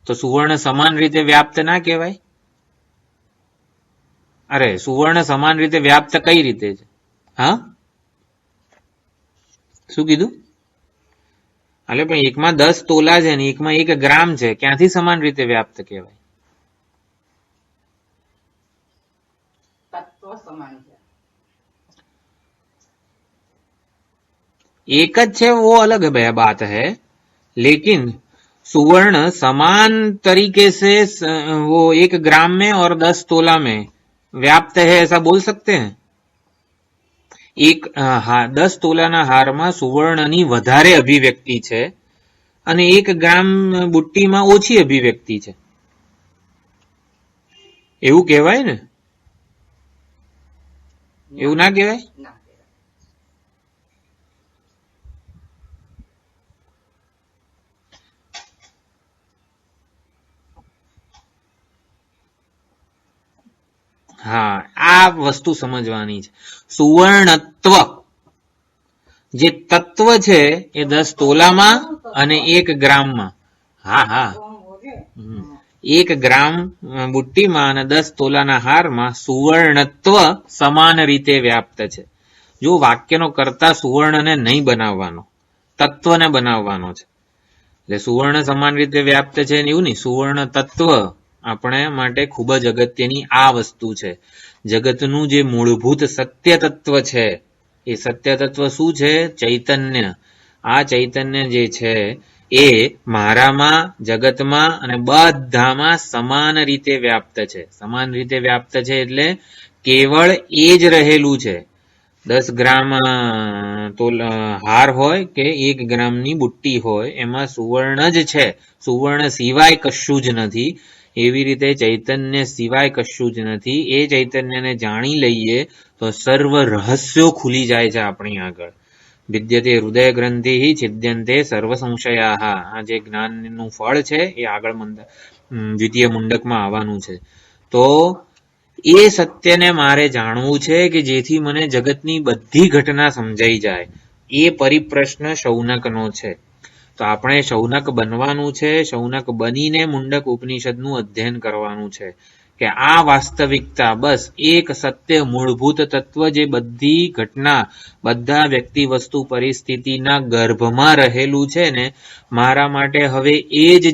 તો સુવર્ણ સમાન રીતે વ્યાપ્ત ના કહેવાય? અરે, સુવર્ણ સમાન રીતે વ્યાપ્ત કઈ રીતે છે? હા, શું કીધું? એટલે પણ એકમાં 10 તોલા છે ને એકમાં 1 ગ્રામ છે, ક્યાંથી સમાન રીતે વ્યાપ્ત કહેવાય? તત્વ સમાન છે. एक है वो अलग बात है, लेकिन सुवर्ण समान तरीके से वो 1 ग्राम में और 10 तोला में व्याप्त है, ऐसा बोल सकते हैं? 10 તોલાના હારમાં સુવર્ણની વધારે અભિવ્યક્તિ છે અને 1 ગ્રામ બુટ્ટીમાં ઓછી અભિવ્યક્તિ છે, એવું કહેવાય ને? એવું ના કહેવાય? હા, આ વસ્તુ સમજવાની છે. સુવર્ણત્વ જે તત્વ છે એ 10 તોલામાં અને 1 ગ્રામમાં. હા, 1 ગ્રામ બુટ્ટીમાં અને 10 તોલાના હારમાં સુવર્ણત્વ સમાન રીતે વ્યાપ્ત છે. જો વાક્યનો કર્તા સુવર્ણને નહીં બનાવવાનો, તત્વને બનાવવાનો છે. એટલે સુવર્ણ સમાન રીતે વ્યાપ્ત છે એવું નહીં, સુવર્ણ તત્વ આપણે માટે ખૂબ જ અગત્યની આ વસ્તુ છે. જગતનું જે મૂળભૂત સત્ય તત્વ છે, એ સત્ય તત્વ શું છે? ચૈતન્ય. આ ચૈતન્ય જે છે એ મારામાં, જગતમાં અને બધામાં સમાન રીતે વ્યાપ્ત છે. સમાન રીતે વ્યાપ્ત છે એટલે કેવળ એ જ રહેલું છે. 10 ગ્રામ હાર હોય કે 1 ગ્રામની બુટ્ટી હોય, એમાં સુવર્ણ જ છે, સુવર્ણ સિવાય કશું જ નથી. એવી રીતે ચૈતન્ય સિવાય કશું જ નથી. એ ચૈતન્યને જાણી લઈએ તો સર્વ રહસ્યો ખુલી જાય છે આપણી આગળ. વિદ્યતે હૃદય ગ્રંથિ છિદ્યંતે સર્વ સંશયા. આ જે જ્ઞાનનું ફળ છે એ આગળ દ્વિતીય મુંડકમાં આવવાનું છે. તો એ સત્યને મારે જાણવું છે કે જેથી મને જગતની બધી ઘટના સમજાઈ જાય. એ પરિપ્રશ્ન શૌનકનો છે. તો આપણે શૌનક બનવાનું છે. શૌનક બનીને મુંડક ઉપનિષદનું અધ્યયન કરવાનું છે કે આ વાસ્તવિકતા, બસ એક સત્ય મૂળભૂત તત્વ જે બધી ઘટના, બધા વ્યક્તિ વસ્તુ પરિસ્થિતિના ગર્ભમાં રહેલું છે ને, મારા માટે હવે એ જ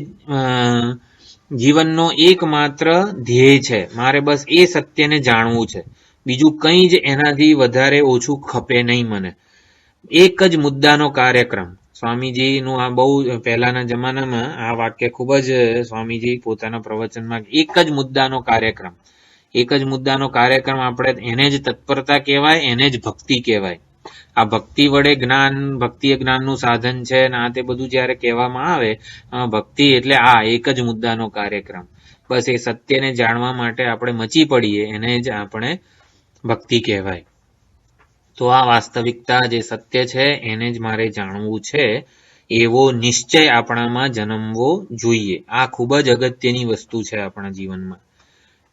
જીવનનો એકમાત્ર ધ્યેય છે. મારે બસ એ સત્યને જાણવું છે. બીજું કંઈ જ એનાથી વધારે ઓછું ખપે નહીં મને. એક જ મુદ્દાનો કાર્યક્રમ. સ્વામીજીનું આ બહુ પહેલાના જમાનામાં આ વાક્ય ખૂબ જ સ્વામીજી પોતાના પ્રવચનમાં, એક જ મુદ્દાનો કાર્યક્રમ. એક જ મુદ્દાનો કાર્યક્રમ, આપણે એને જ તત્પરતા કહેવાય, એને જ ભક્તિ કહેવાય. આ ભક્તિ વડે જ્ઞાન, ભક્તિ જ્ઞાનનું સાધન છે ને આ તે બધું જયારે કહેવામાં આવે, ભક્તિ એટલે આ એક જ મુદ્દાનો કાર્યક્રમ. બસ એ સત્યને જાણવા માટે આપણે મચી પડીએ, એને જ આપણે ભક્તિ કહેવાય. તો આ વાસ્તવિકતા જે સત્ય છે એને જ મારે જાણવું છે, એવો નિશ્ચય આપણામાં જન્મવો જોઈએ. આ ખૂબ જ અગત્યની વસ્તુ છે આપણા જીવનમાં,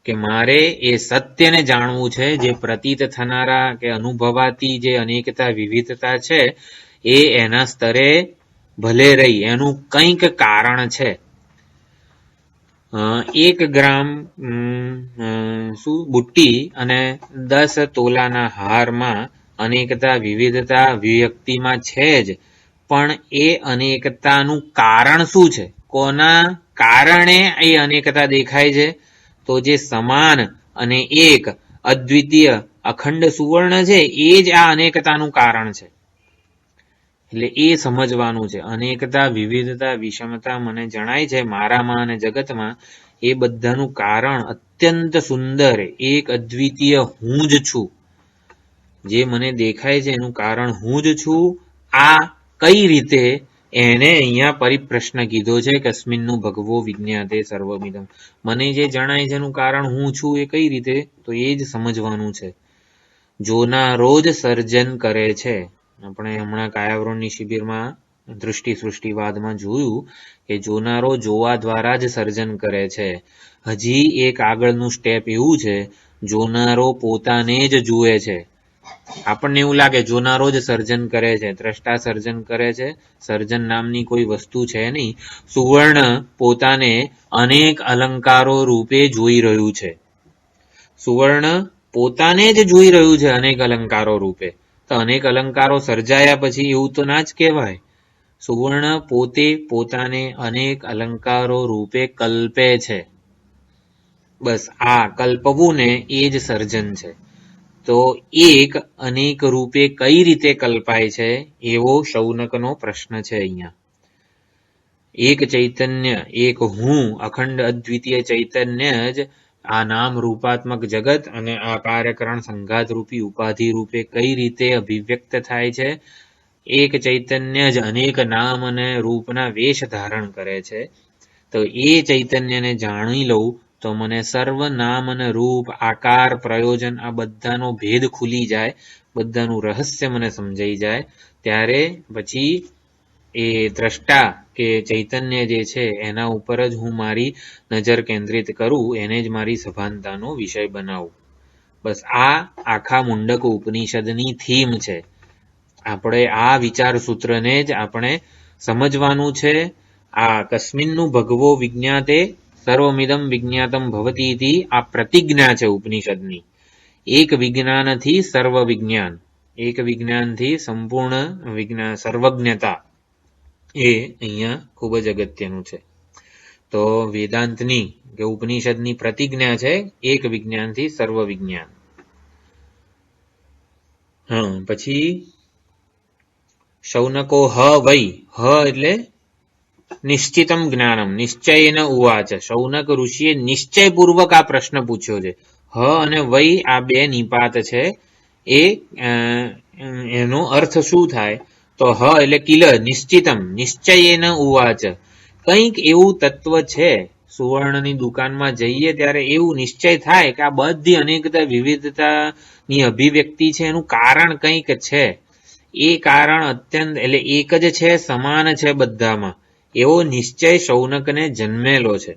કે મારે એ સત્યને જાણવું છે. જે પ્રતીત થનારા કે અનુભવાતી જે અનેકતા વિવિધતા છે એ એના સ્તરે ભલે રહી, એનું કંઈક કારણ છે. 1 ગ્રામ બુટ્ટી અને 10 તોલાના હારમાં અનેકતા વિવિધતા વ્યક્તિમાં છે જ, પણ એ અનેકતાનું કારણ શું છે? કોના કારણે એ અનેકતા દેખાય છે? તો જે સમાન અને એક અદ્વિતીય અખંડ સુવર્ણ છે એ જ આ અનેકતાનું કારણ છે. એટલે એ સમજવાનું છે. અનેકતા વિવિધતા વિષમતા મને જણાય છે મારામાં અને જગતમાં, એ બધાનું કારણ અત્યંત સુંદર એક અદ્વિતીય હું જ છું. જે મને દેખાય છે એનું કારણ હું જ છું. આ કઈ રીતે, એને અહીંયા પરિપ્રશ્ન કીધો છે. કસ્મિન્નું ભગવો વિજ્ઞાતે સર્વમિદમ. મને જે જણાય છે એનું કારણ હું છું, એ કઈ રીતે? તો એ જ સમજવાનું છે. જોનારો જ સર્જન કરે છે. આપણે હમણાં કાયાવરણની શિબિરમાં દૃષ્ટિ સૃષ્ટિવાદમાં જોયું કે જોનારો જોવા દ્વારા જ સર્જન કરે છે. હજી એક આગળનું સ્ટેપ એવું છે, જોનારો પોતાને જ જુએ છે. આપણને એવું લાગે જોનારો જ સર્જન કરે છે, દ્રષ્ટા સર્જન કરે છે. સર્જન નામની કોઈ વસ્તુ છે નહીં. સુવર્ણ પોતાને અનેક અલંકારો રૂપે જોઈ રહ્યું છે. સુવર્ણ પોતાને જ જોઈ રહ્યું છે અનેક અલંકારો રૂપે. તો અનેક અલંકારો સર્જાયા પછી એવું તો ના જ કહેવાય. સુવર્ણ પોતે પોતાને અનેક અલંકારો રૂપે કલ્પે છે. બસ આ કલ્પવું ને એ જ સર્જન છે. તો એક અનેક રૂપે કઈ રીતે કલ્પાય છે, એવો શૌનકનો પ્રશ્ન છે અહીંયા. એક ચૈતન્ય, એક હું, અખંડ અદ્વિતીય ચૈતન્ય જ આ નામ રૂપાત્મક જગત અને આ કાર્યકરણ સંઘાત રૂપી ઉપાધિ રૂપે કઈ રીતે અભિવ્યક્ત થાય છે. એક ચૈતન્ય જ અનેક નામ અને રૂપના વેશ ધારણ કરે છે. તો એ ચૈતન્યને જાણી લઉં તો મને સર્વ નામ અને રૂપ, આકાર, પ્રયોજન આ બધાનો ભેદ ખુલી જાય, બધાનું રહસ્ય મને સમજાઈ જાય. ત્યારે પછી એ દ્રષ્ટા કે ચૈતન્ય જે છે એના ઉપર જ હું મારી નજર કેન્દ્રિત કરું, એને જ મારી સભાનતાનો વિષય બનાવું. બસ આ આખા મુંડક ઉપનિષદની થીમ છે. આપણે આ વિચાર સૂત્રને જ આપણે સમજવાનું છે. આ કસ્મિન્નું ભગવો વિજ્ઞાતે સર્વમિદમ વિજ્ઞાતમ ભવતી, આ પ્રતિજ્ઞા છે ઉપનિષદની. એક વિજ્ઞાનથી સર્વ વિજ્ઞાન, એક વિજ્ઞાનથી સંપૂર્ણ વિજ્ઞાન, સર્વજ્ઞતા, એ અહીંયા ખૂબ જ અગત્યનું છે. તો વેદાંતની કે ઉપનિષદની પ્રતિજ્ઞા છે એક વિજ્ઞાનથી સર્વ વિજ્ઞાન. પછી શૌનકો હ વૈ, હ એટલે નિશ્ચિતમ જ્ઞાનમ, નિશ્ચયેન ઉવાચ. શૌનક ઋષિએ નિશ્ચયપૂર્વક આ પ્રશ્ન પૂછ્યો છે. હ હ અને વૈ આ બે નિપાત છે એ એનો અર્થ શું થાય તો હ એટલે કિલ નિશ્ચિતમ નિશ્ચયેન ઉવાચ, કંઈક એવું તત્વ છે સુવર્ણની દુકાનમાં જઈએ ત્યારે એવું નિશ્ચય થાય કે આ બધી અનેકતા વિવિધતાની અભિવ્યક્તિ છે એનું કારણ કંઈક છે, એ કારણ અત્યંત એટલે એક જ છે, સમાન છે બધામાં, એવો નિશ્ચય શૌનકને જન્મેલો છે.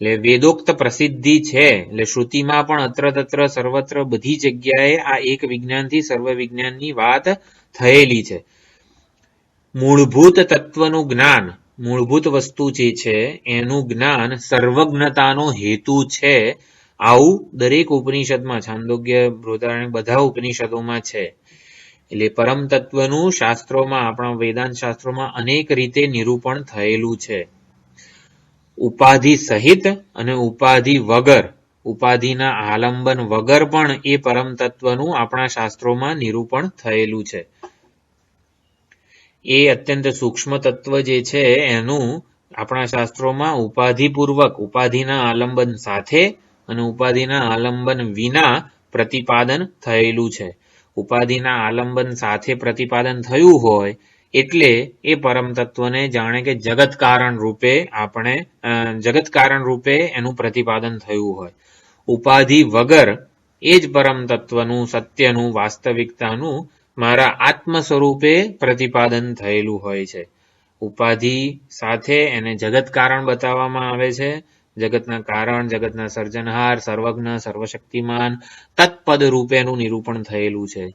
એટલે વેદોક્ત પ્રસિદ્ધિ છે એટલે શ્રુતિમાં પણ અત્ર તત્ર સર્વત્ર બધી જગ્યાએ આ એક વિજ્ઞાનથી સર્વ વિજ્ઞાનની વાત થયેલી છે. મૂળભૂત તત્વનું જ્ઞાન, મૂળભૂત વસ્તુ જે છે એનું જ્ઞાન સર્વજ્ઞતાનો હેતુ છે, આવું દરેક ઉપનિષદમાં છાંદોગ્ય બૃહદારણ્યક બધા ઉપનિષદોમાં છે. એટલે પરમ તત્વનું શાસ્ત્રોમાં આપણા વેદાંત શાસ્ત્રોમાં અનેક રીતે નિરૂપણ થયેલું છે. ઉપાધિ સહિત અને ઉપાધિ વગર, ઉપાધિના આલંબન વગર પણ એ પરમ તત્વનું આપણા શાસ્ત્રોમાં નિરૂપણ થયેલું છે. એ અત્યંત સૂક્ષ્મ તત્વ જે છે એનું આપણા શાસ્ત્રોમાં ઉપાધિપૂર્વક ઉપાધિના આલંબન સાથે અને ઉપાધિના આલંબન વિના પ્રતિપાદન થયેલું છે. ઉપાધિના આલંબન સાથે પ્રતિપાદન થયું હોય એટલે એ પરમ તત્વને જાણે કે જગત કારણ રૂપે આપણે જગત કારણ રૂપે એનું પ્રતિપાદન થયું હોય. ઉપાધિ વગર એ જ પરમ તત્વનું સત્યનું વાસ્તવિકતાનું મારા આત્મ સ્વરૂપે પ્રતિપાદન થયેલું હોય છે. ઉપાધિ સાથે એને જગત કારણ બતાવવામાં આવે છે. જગતના કારણ, જગતના સર્જનહાર, સર્વજ્ઞ, સર્વશક્તિમાન તત્પદ રૂપેનું નિરૂપણ થયેલું છે.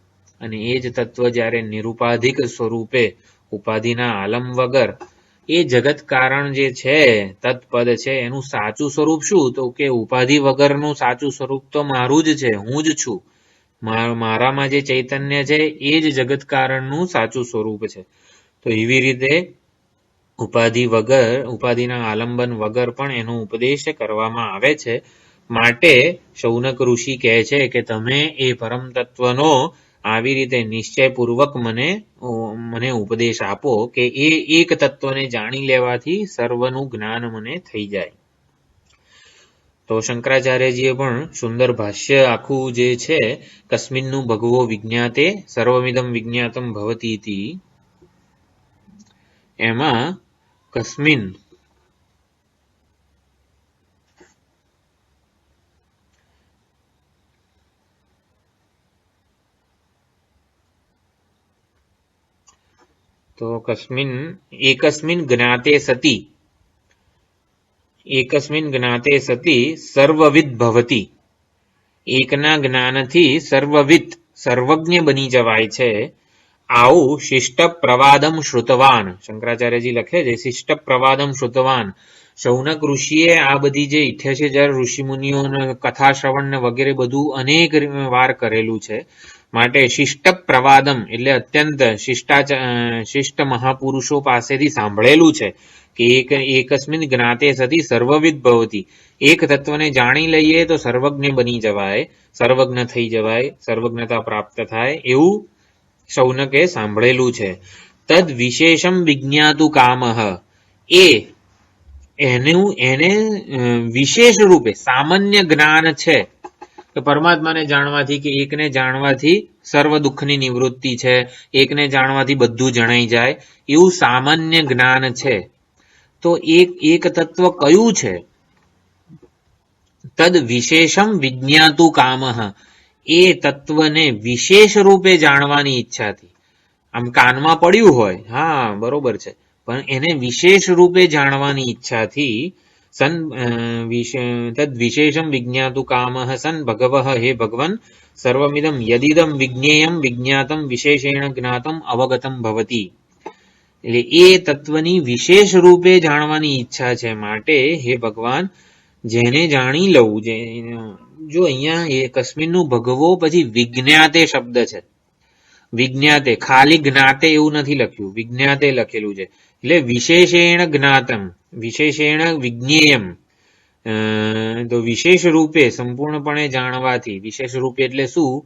અને એ જ તત્વ જ્યારે નિરૂપાધિક સ્વરૂપે ઉપાધિના આલમ વગર એ જગત કારણ જે છે તત્પદ છે એનું સાચું સ્વરૂપ શું તો કે ઉપાધિ વગરનું સાચું સ્વરૂપ તો મારું જ છે, હું જ છું. મારામાં જે ચૈતન્ય છે એ જ જગત કારણનું સાચું સ્વરૂપ છે. તો એવી રીતે ઉપાધિ વગર, ઉપાધિના આલંબન વગર પણ એનો ઉપદેશ કરવામાં આવે છે. માટે શૌનક ઋષિ કહે છે કે તમે એ પરમ તત્વનો આવી રીતે નિશ્ચયપૂર્વક મને ઉપદેશ આપો કે એ એક તત્વને જાણી લેવાથી સર્વનું જ્ઞાન મને થઈ જાય. તો શંકરાચાર્યજીએ પણ સુંદર ભાષ્ય આખું જે છે કસ્મિન્નું ભગવો વિજ્ઞાતે સર્વમિદમ વિજ્ઞાતમ ભવતી એમાં કસ્મિન તો એકસ્મિન જ્ઞાતે સતી સર્વવિદ ભવતી, એકના જ્ઞાનથી સર્વવિદ સર્વજ્ઞ બની જવાય છે. આવું શિષ્ટ પ્રવાદમ શ્રુતવાન, શંકરાચાર્યજી લખે છે શિષ્ટ પ્રવાદમ શ્રુતવાન. શૌનક ઋષિએ આ બધી જે 88,000 ઋષિમુનિઓ કથા શ્રવણ ને વગેરે બધું અનેક વાર કરેલું છે. માટે શિષ્ટ પ્રવાદમ એટલે અત્યંત શિષ્ટ મહાપુરુષો પાસેથી સાંભળેલું છે કે એકસ્મિન જ્ઞાતે સતી સર્વવિદ ભવતી, એક તત્વને જાણી લઈએ તો સર્વજ્ઞ બની જવાય, સર્વજ્ઞ થઈ જવાય, સર્વજ્ઞતા પ્રાપ્ત થાય એવું શૌનકે સાંભળેલું છે. તદ વિશેષમ વિજ્ઞાતુ કામઃ, એને વિશેષ રૂપે સામાન્ય જ્ઞાન છે કે પરમાત્માને જાણવાથી કે એકને જાણવાથી સર્વ દુઃખની નિવૃત્તિ છે, એકને જાણવાથી બધું જણાઈ જાય એવું સામાન્ય જ્ઞાન છે. તો એક તત્વ કયું છે? તદ વિશેષમ વિજ્ઞાતુ કામઃ, એ તત્વને વિશેષ રૂપે જાણવાની ઈચ્છાથી. આમ કાનમાં પડ્યું હોય, હા બરોબર છે, પણ એને વિશેષ રૂપે જાણવાની ઈચ્છાથી તદ વિશેષમ વિજ્ઞાતુ કામઃ સન ભગવઃ, હે ભગવન, સર્વમિદમ યદિદમ વિજ્ઞેયમ વિજ્ઞાતમ વિશેષેણ જ્ઞાતમ અવગતમ ભવતી. એટલે એ તત્વની વિશેષ રૂપે જાણવાની ઈચ્છા છે. માટે હે ભગવાન, જેને જાણી લઉં, જો અહીંયા એ કસ્મિનનું ભગવો પછી વિજ્ઞાતે શબ્દ છે. વિજ્ઞાતે, ખાલી જ્ઞાતે એવું નથી લખ્યું, વિજ્ઞાતે લખેલું છે. એટલે વિશેષેણ જ્ઞાતમ, વિશેષેણ વિજ્ઞેયમ, તો વિશેષ રૂપે સંપૂર્ણપણે જાણવાથી, વિશેષ રૂપે એટલે શું?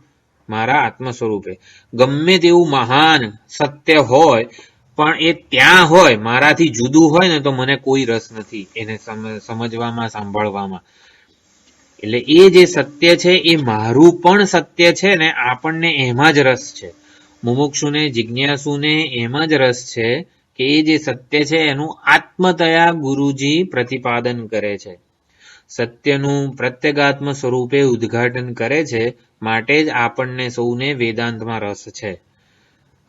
મારા આત્મ સ્વરૂપે. ગમે તેવું મહાન સત્ય હોય પણ એ ત્યાં હોય, મારાથી જુદું હોય ને તો મને કોઈ રસ નથી એને સમજવામાં, સાંભળવામાં. એટલે એ જે સત્ય છે એ મારું પણ સત્ય છે ને, આપણને એમાં જ રસ છે. મુમુક્ષુને, જિજ્ઞાસુને એમાં જ રસ છે કે એ જે સત્ય છે એનું આત્મતયા ગુરુજી પ્રતિપાદન કરે છે. સત્યનું પ્રત્યેગાત્મ સ્વરૂપે ઉદ્ઘાટન કરે છે, માટે જ આપણને સૌને વેદાંતમાં રસ છે.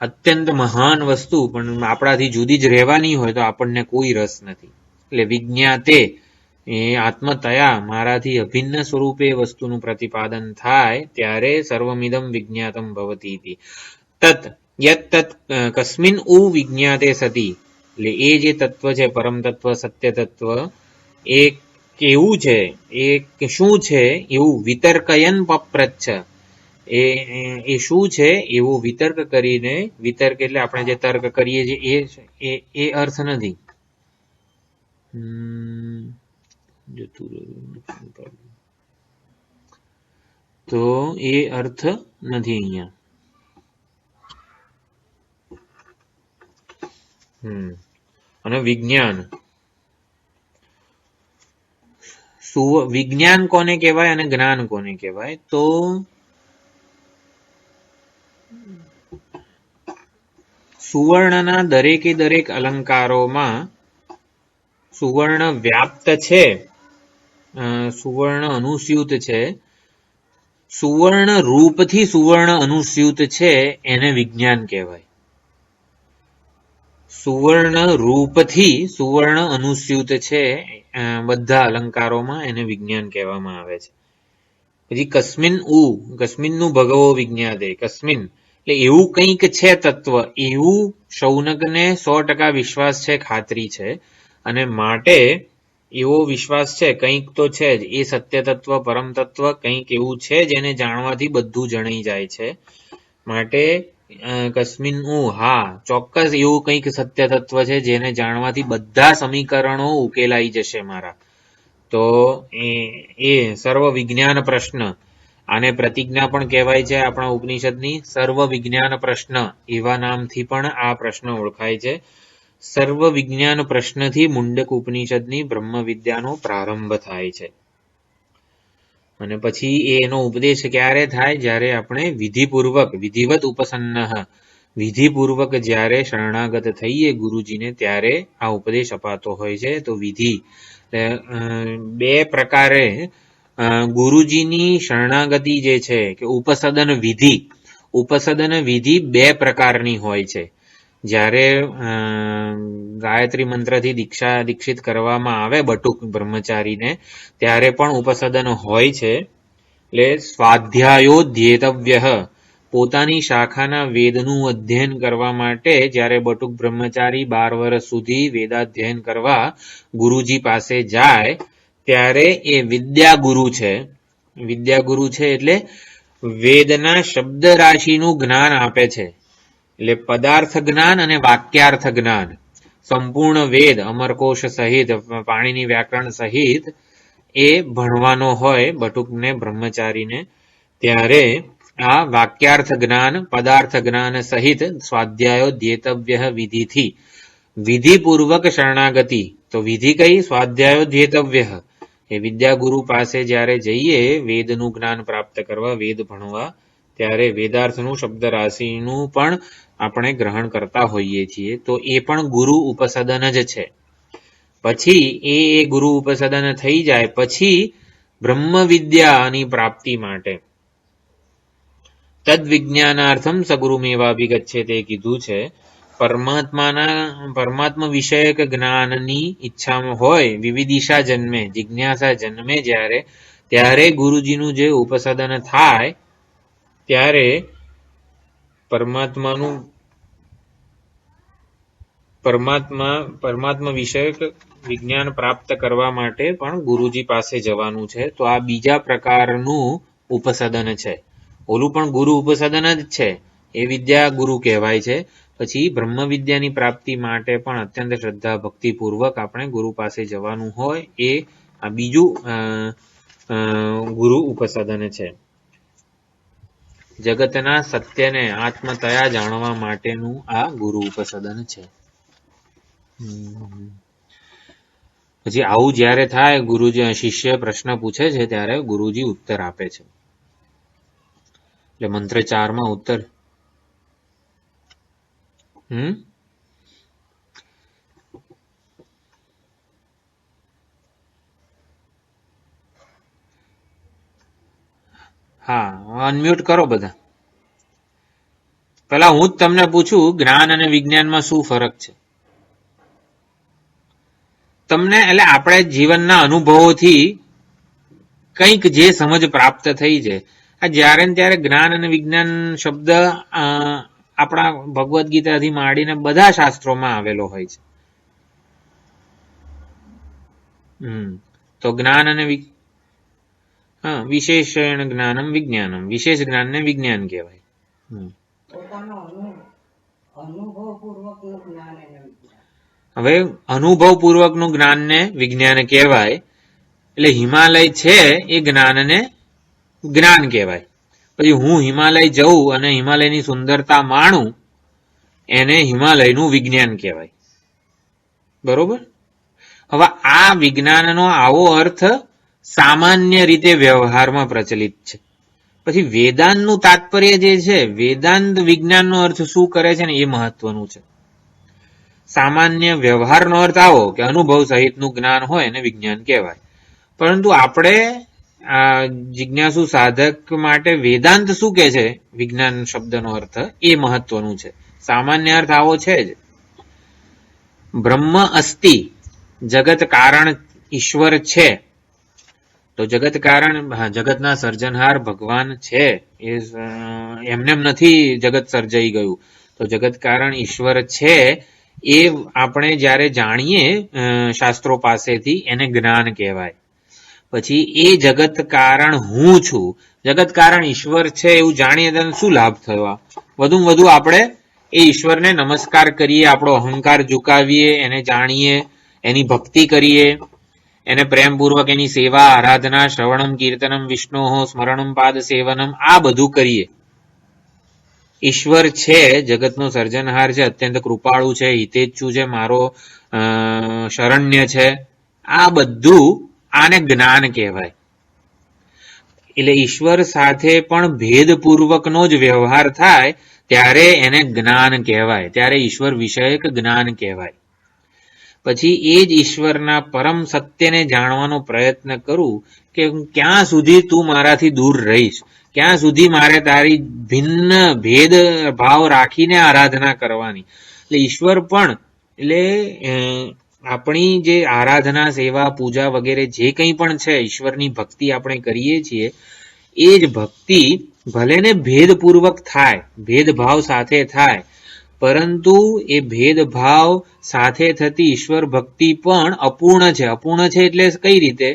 અત્યંત મહાન વસ્તુ પણ આપણાથી જુદી જ રહેવાની હોય તો આપણને કોઈ રસ નથી. એટલે વિજ્ઞાતે એ આત્મતયા મારાથી અભિન્ન સ્વરૂપે વસ્તુનું પ્રતિપાદન થાય ત્યારે સર્વમિદમ વિજ્ઞાતમ ભવતી હતી. તત યત તત કસ્મિન ઉ વિજ્ઞાતે સતી, એટલે એ જે તત્વ છે, પરમ તત્વ, સત્ય તત્વ, એ કેવું છે, એ શું છે એવું વિતર્કયન પપ્રચ્છ, એ શું છે એવું વિતર્ક કરીને, વિતર્ક એટલે આપણે જે તર્ક કરીએ છીએ એ અર્થ નથી. તો એ અર્થ નથી અહીંયા. અને વિજ્ઞાન, વિજ્ઞાન કોને કહેવાય અને જ્ઞાન કોને કહેવાય? તો સુવર્ણના દરેકે દરેક અલંકારોમાં સુવર્ણ વ્યાપ્ત છે, સુવર્ણ અનુસ્યુત છે, સુવર્ણ રૂપથી સુવર્ણ અનુસ્યુત છે, એને વિજ્ઞાન કહેવાય. સુવર્ણ રૂપથી સુવર્ણ અનુસ્યુત છે બધા અલંકારોમાં, એને વિજ્ઞાન કહેવામાં આવે છે. પછી કસ્મિનનું ભગવો વિજ્ઞાતે, કસ્મિન એટલે એવું કંઈક છે તત્વ, એવું શૌનકને 100% વિશ્વાસ છે, ખાતરી છે, અને માટે એવો વિશ્વાસ છે કંઈક તો છે જ, એ સત્ય તત્વ, પરમ તત્વ કંઈક એવું છે જેને જાણવાથી બધું જણાઈ જાય છે. માટે કસ્મિન હા, ચોક્કસ એવું કંઈક સત્ય તત્વ છે જેને જાણવાથી બધા સમીકરણો ઉકેલાઈ જશે મારા. તો એ સર્વ વિજ્ઞાન પ્રશ્ન, આને પ્રતિજ્ઞા પણ કહેવાય છે આપણા ઉપનિષદની. સર્વ વિજ્ઞાન પ્રશ્ન એવા નામથી પણ આ પ્રશ્ન ઓળખાય છે. સર્વ વિજ્ઞાન પ્રશ્નથી મુંડક ઉપનિષદની બ્રહ્મ વિદ્યાનો પ્રારંભ થાય છે. અને પછી એનો ઉપદેશ ક્યારે થાય? જ્યારે આપણે વિધિપૂર્વક, વિધિવત ઉપસન્ન, વિધિપૂર્વક જ્યારે શરણાગત થઈએ ગુરુજીને, ત્યારે આ ઉપદેશ અપાતો હોય છે. તો વિધિ બે પ્રકારે ગુરુજીની શરણાગતિ જે છે કે ઉપસદન વિધિ, ઉપસદન વિધિ બે પ્રકારની હોય છે. જ્યારે ગાયત્રી મંત્રથી દીક્ષિત કરવામાં આવે બટુક બ્રહ્મચારીને, ત્યારે પણ ઉપસદન હોય છે. એટલે સ્વાધ્યાયોધ્યેતવ્ય, પોતાની શાખાના વેદનું અધ્યયન કરવા માટે જ્યારે બટુક બ્રહ્મચારી 12 વર્ષ સુધી વેદાધ્યયન કરવા ગુરુજી પાસે જાય, ત્યારે એ વિદ્યાગુરુ છે. વિદ્યાગુરુ છે એટલે વેદના શબ્દ રાશિનું જ્ઞાન આપે છે. એટલે પદાર્થ જ્ઞાન અને વાક્યાર્થ જ્ઞાન, સંપૂર્ણ વેદ અમરકોશ સહિત, પાણીની વ્યાકરણ સહિત એ ભણવાનો હોય બટુકને બ્રહ્મચારીને. ત્યારે આ વાક્યાર્થ જ્ઞાન, પદાર્થ જ્ઞાન સહિત સ્વાધ્યાયોધ્યેતવ્ય વિધિથી, વિધિપૂર્વક શરણાગતિ. તો વિધિ કઈ? સ્વાધ્યાયોધ્યેતવ્ય. એ વિદ્યાગુરુ પાસે જ્યારે જઈએ વેદનું જ્ઞાન પ્રાપ્ત કરવા, વેદ ભણવા, ત્યારે વેદાર્થનું શબ્દ રાશિનું પણ આપણે ગ્રહણ કરતા હોઈએ છીએ. તો એ પણ ગુરુ ઉપસદન જ છે. પછી એ ગુરુ ઉપસદન થઈ જાય પછી બ્રહ્મ વિદ્યાની પ્રાપ્તિ માટે તદ વિજ્ઞાનાર્થમ સગુરુમેવાભિગચ્છે તે કીધું છે. પરમાત્મા વિષયક જ્ઞાનની ઈચ્છામાં હોય, વિવિદિશા જન્મે, જિજ્ઞાસા જન્મે જ્યારે, ત્યારે ગુરુજીનું જે ઉપસદન થાય, ત્યારે પરમાત્મા વિષયક વિજ્ઞાન પ્રાપ્ત કરવા માટે પણ ગુરુજી પાસે જવાનું છે. તો આ બીજા પ્રકારનું ઉપસદન છે. ઓલું પણ ગુરુ ઉપસદન જ છે, એ વિદ્યા ગુરુ કહેવાય છે. પછી બ્રહ્મ વિદ્યાની પ્રાપ્તિ માટે પણ અત્યંત શ્રદ્ધા ભક્તિપૂર્વક આપણે ગુરુ પાસે જવાનું હોય, એ આ બીજું ગુરુ ઉપસદન છે. જગતના સત્યને આત્મતયા જાણવા માટેનું આ ગુરુ ઉપસદન છે. પછી આવું જ્યારે થાય, ગુરુજી શિષ્ય પ્રશ્ન પૂછે છે ત્યારે ગુરુજી ઉત્તર આપે છે. એટલે મંત્ર 4 માં ઉત્તર. હા, અનમ્યુટ કરો બધા. પેલા હું જ તમને પૂછું, જ્ઞાન અને વિજ્ઞાનમાં શું ફરક છે? તમને એટલે આપણે જીવનના અનુભવોથી કંઈક જે સમજ પ્રાપ્ત થઈ છે, આ જ્યારે ને ત્યારે જ્ઞાન અને વિજ્ઞાન શબ્દ આપણા ભગવદ્ ગીતાથી માંડીને બધા શાસ્ત્રોમાં આવેલો હોય છે. તો જ્ઞાન અને વિશેષણ જ્ઞાનમ વિજ્ઞાનમ, વિશેષ જ્ઞાનને વિજ્ઞાન કહેવાય. હવે અનુભવપૂર્વકનું જ્ઞાનને વિજ્ઞાન કહેવાય. એટલે હિમાલય છે એ જ્ઞાનને જ્ઞાન કહેવાય. પછી હું હિમાલય જઉં અને હિમાલયની સુંદરતા માણું, એને હિમાલયનું વિજ્ઞાન કહેવાય. બરોબર? હવે આ વિજ્ઞાનનો આવો અર્થ સામાન્ય રીતે વ્યવહારમાં પ્રચલિત છે. પછી વેદાંતનું તાત્પર્ય જે છે, વેદાંત વિજ્ઞાનનો અર્થ શું કરે છે ને એ મહત્વનું છે. સામાન્ય વ્યવહારનો અર્થ આવો કે અનુભવ સહિતનું જ્ઞાન હોય એને વિજ્ઞાન કહેવાય. પરંતુ આપણે જિજ્ઞાસુ સાધક માટે વેદાંત શું કે છે, વિજ્ઞાન શબ્દનો અર્થ એ મહત્વનું છે. સામાન્ય અર્થ આવો છે જ. બ્રહ્મ અસ્તિ, જગત કારણ ઈશ્વર છે. તો જગત કારણ, જગતના સર્જનહાર ભગવાન છે, એ એમને નથી જગત સર્જાઈ ગયું. તો જગત કારણ ઈશ્વર છે એ આપણે જ્યારે જાણીએ શાસ્ત્રો પાસેથી, એને જ્ઞાન કહેવાય. પછી એ જગત કારણ હું છું, જગત કારણ ઈશ્વર છે એવું જાણીએ તો શું લાભ થયો? વધુમાં વધુ આપણે એ ઈશ્વરને નમસ્કાર કરીએ, આપણો અહંકાર ઝુકાવીએ, એને જાણીએ, એની ભક્તિ કરીએ, એને પ્રેમપૂર્વક એની સેવા, આરાધના, શ્રવણમ કીર્તનમ વિષ્ણોઃ સ્મરણમ પાદ સેવનમ, આ બધું કરીએ. ઈશ્વર છે, જગતનો સર્જનહાર છે, અત્યંત કૃપાળુ છે, હિતેચ્છુ છે, મારો શરણ્ય છે, આ બધું આને જ્ઞાન કહેવાય. એટલે ઈશ્વર સાથે પણ ભેદપૂર્વકનો જ વ્યવહાર થાય ત્યારે એને જ્ઞાન કહેવાય, ત્યારે ઈશ્વર વિષયક જ્ઞાન કહેવાય. પછી એ જ ઈશ્વરના પરમ સત્યને જાણવાનો પ્રયત્ન કરું કે ક્યાં સુધી તું મારાથી દૂર રહીશ, ક્યાં સુધી મારે તારી ભિન્ન ભેદ ભાવ રાખીને આરાધના કરવાની. એટલે ઈશ્વર પણ, એટલે આપણી જે આરાધના, સેવા, પૂજા વગેરે જે કંઈ પણ છે, ઈશ્વરની ભક્તિ આપણે કરીએ છીએ, એ જ ભક્તિ ભલે ને ભેદપૂર્વક થાય, ભેદભાવ સાથે થાય, પરંતુ એ ભેદભાવ સાથે થતી ઈશ્વર ભક્તિ પણ અપૂર્ણ છે. અપૂર્ણ છે એટલે કઈ રીતે?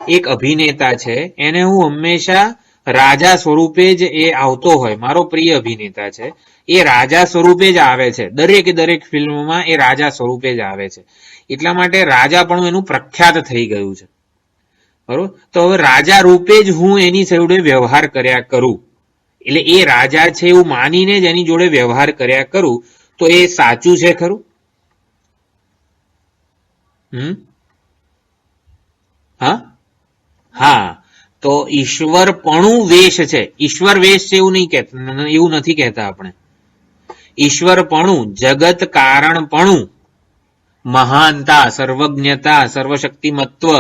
એક અભિનેતા છે, એને હું હંમેશા રાજા સ્વરૂપે જ એ આવતો હોય, મારો પ્રિય અભિનેતા છે, એ રાજા સ્વરૂપે જ આવે છે, દરેક ફિલ્મમાં એ રાજા સ્વરૂપે જ આવે છે. એટલા માટે રાજા પણ એનું પ્રખ્યાત થઈ ગયું છે. બરોબર? તો હવે રાજા રૂપે જ હું એની જોડે વ્યવહાર કર્યા કરું, એટલે એ રાજા છે એવું માનીને જ એની જોડે વ્યવહાર કર્યા કરું, તો એ સાચું છે ખરું? હા, તો ઈશ્વરપણું વેશ છે. ઈશ્વર વેશ છે એવું નહીં કહેતા, એવું નથી કહેતા આપણે. ઈશ્વરપણું, જગત કારણપણું, મહાનતા, સર્વજ્ઞતા, સર્વશક્તિમત્વ,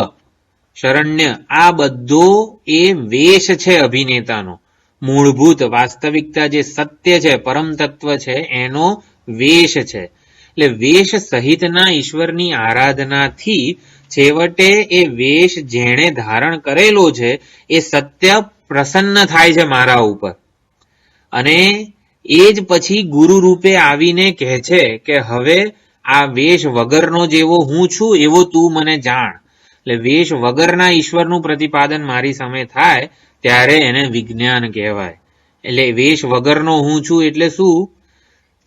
શરણ્ય, આ બધો એ વેશ છે અભિનેતાનો. મૂળભૂત વાસ્તવિકતા જે સત્ય છે, પરમ તત્વ છે, એનો વેશ છે. એટલે વેશ સહિતના ઈશ્વરની આરાધનાથી છેવટે એ વેશ જેણે ધારણ કરેલો છે એ સત્ય પ્રસન્ન થાય છે મારા ઉપર, અને એ જ પછી ગુરુ રૂપે આવીને કહે છે કે હવે આ વેશ વગરનો જેવો હું છું એવો તું મને જાણ. એટલે વેશ વગરના ઈશ્વરનું પ્રતિપાદન મારી સામે થાય ત્યારે એને વિજ્ઞાન કહેવાય. એટલે વેશ વગરનો હું છું એટલે શું?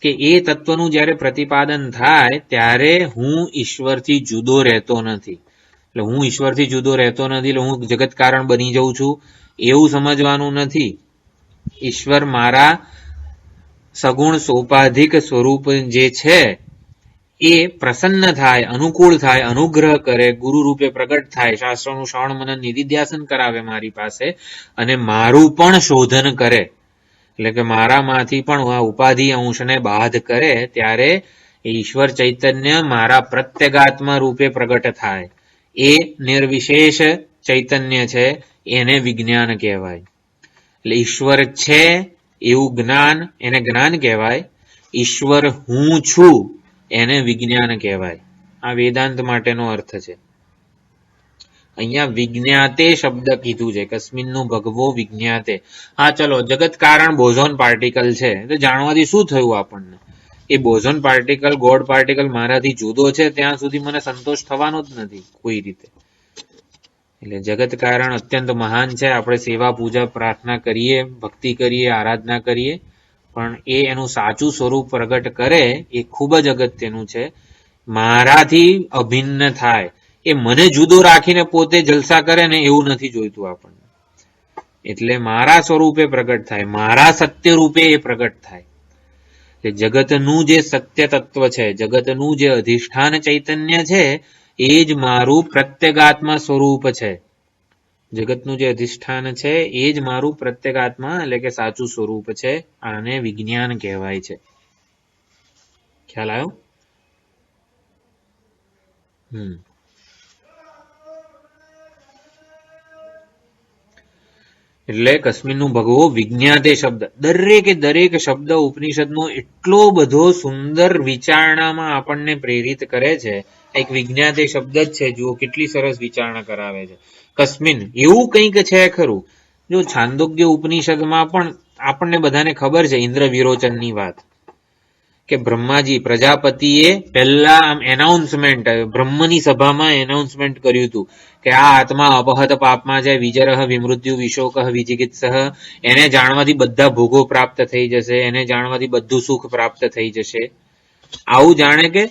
કે એ તત્વનું જ્યારે પ્રતિપાદન થાય ત્યારે હું ઈશ્વરથી જુદો રહેતો નથી. એટલે હું ઈશ્વરથી જુદો રહેતો નથી એટલે હું જગત કારણ બની જઉં છું એવું સમજવાનું નથી. ઈશ્વર મારા સગુણ સોપાધિક સ્વરૂપ જે છે એ પ્રસન્ન થાય, અનુકૂળ થાય, અનુગ્રહ કરે, ગુરુ રૂપે પ્રગટ થાય, શાસ્ત્રોનું શ્રવણ મનન નિધિધ્યાસન કરાવે મારી પાસે અને મારું પણ શોધન કરે, એટલે કે મારામાંથી પણ આ ઉપાધિ અંશને બાધ કરે, ત્યારે ઈશ્વર ચૈતન્ય મારા પ્રત્યેગાત્મા રૂપે પ્રગટ થાય. એ નિર્વિશેષ ચૈતન્ય છે, એને વિજ્ઞાન કહેવાય. એટલે ઈશ્વર છે એવું જ્ઞાન, એને જ્ઞાન કહેવાય. ઈશ્વર હું છું એને વિજ્ઞાન કહેવાય. આ વેદાંત માટેનો અર્થ છે. અહીંયા વિજ્ઞાતે શબ્દ કીધું છે, કસ્મિનનું ભગવો વિજ્ઞાતે. હા ચલો, જગત કારણ બોઝોન પાર્ટિકલ છે, તો જાણવાથી શું થયું આપણને? એ બોઝોન પાર્ટિકલ, ગોડ પાર્ટિકલ મારાથી જુદો છે ત્યાં સુધી મને સંતોષ થવાનો જ નથી કોઈ રીતે. એટલે જગત કારણ અત્યંત મહાન છે, આપણે સેવા પૂજા પ્રાર્થના કરીએ, ભક્તિ કરીએ, આરાધના કરીએ, પણ એ એનું સાચું સ્વરૂપ પ્રગટ કરે એ ખૂબ જ અગત્યનું છે. મારાથી અભિન્ન થાય, એ મને જુદો રાખીને પોતે જલસા કરે ને એવું નથી જોઈતું આપણને. એટલે મારા સ્વરૂપે પ્રગટ થાય, મારા સત્ય રૂપે એ પ્રગટ થાય. જગતનું જે સત્ય તત્વ છે, જગતનું જે અધિષ્ઠાન ચૈતન્ય છે, એ જ મારું પ્રત્યેગાત્મા સ્વરૂપ છે. જગતનું જે અધિષ્ઠાન છે એ જ મારું પ્રત્યેગાત્મા એટલે કે સાચું સ્વરૂપ છે. આને વિજ્ઞાન કહેવાય છે. ખ્યાલ આવ્યો? એટલે કસ્મિનનું ભગવો વિજ્ઞાતે શબ્દ, દરેકે દરેક શબ્દ ઉપનિષદનો એટલો બધો સુંદર વિચારણામાં આપણને પ્રેરિત કરે છે. એક વિજ્ઞાતે શબ્દ જ છે, જુઓ કેટલી સરસ વિચારણા કરાવે છે. કસ્મિન એવું કંઈક છે ખરું. જો છાંદોગ્ય ઉપનિષદમાં પણ આપણને બધાને ખબર છે ઇન્દ્ર વિરોચનની વાત, કે બ્રહ્માજી પ્રજાપતિએ પહેલા આમ એનાઉન્સમેન્ટ, બ્રહ્મની સભામાં એનાઉન્સમેન્ટ કર્યું હતું કે આ આત્મા અપહત પાપમાં છે, વિજરહ વિમૃત્યુ વિશોકઃ વિજિગિત્સઃ, એને જાણવાથી બધા ભોગો પ્રાપ્ત થઈ જશે, એને જાણવાથી બધું સુખ પ્રાપ્ત થઈ જશે. આવું જાણે કે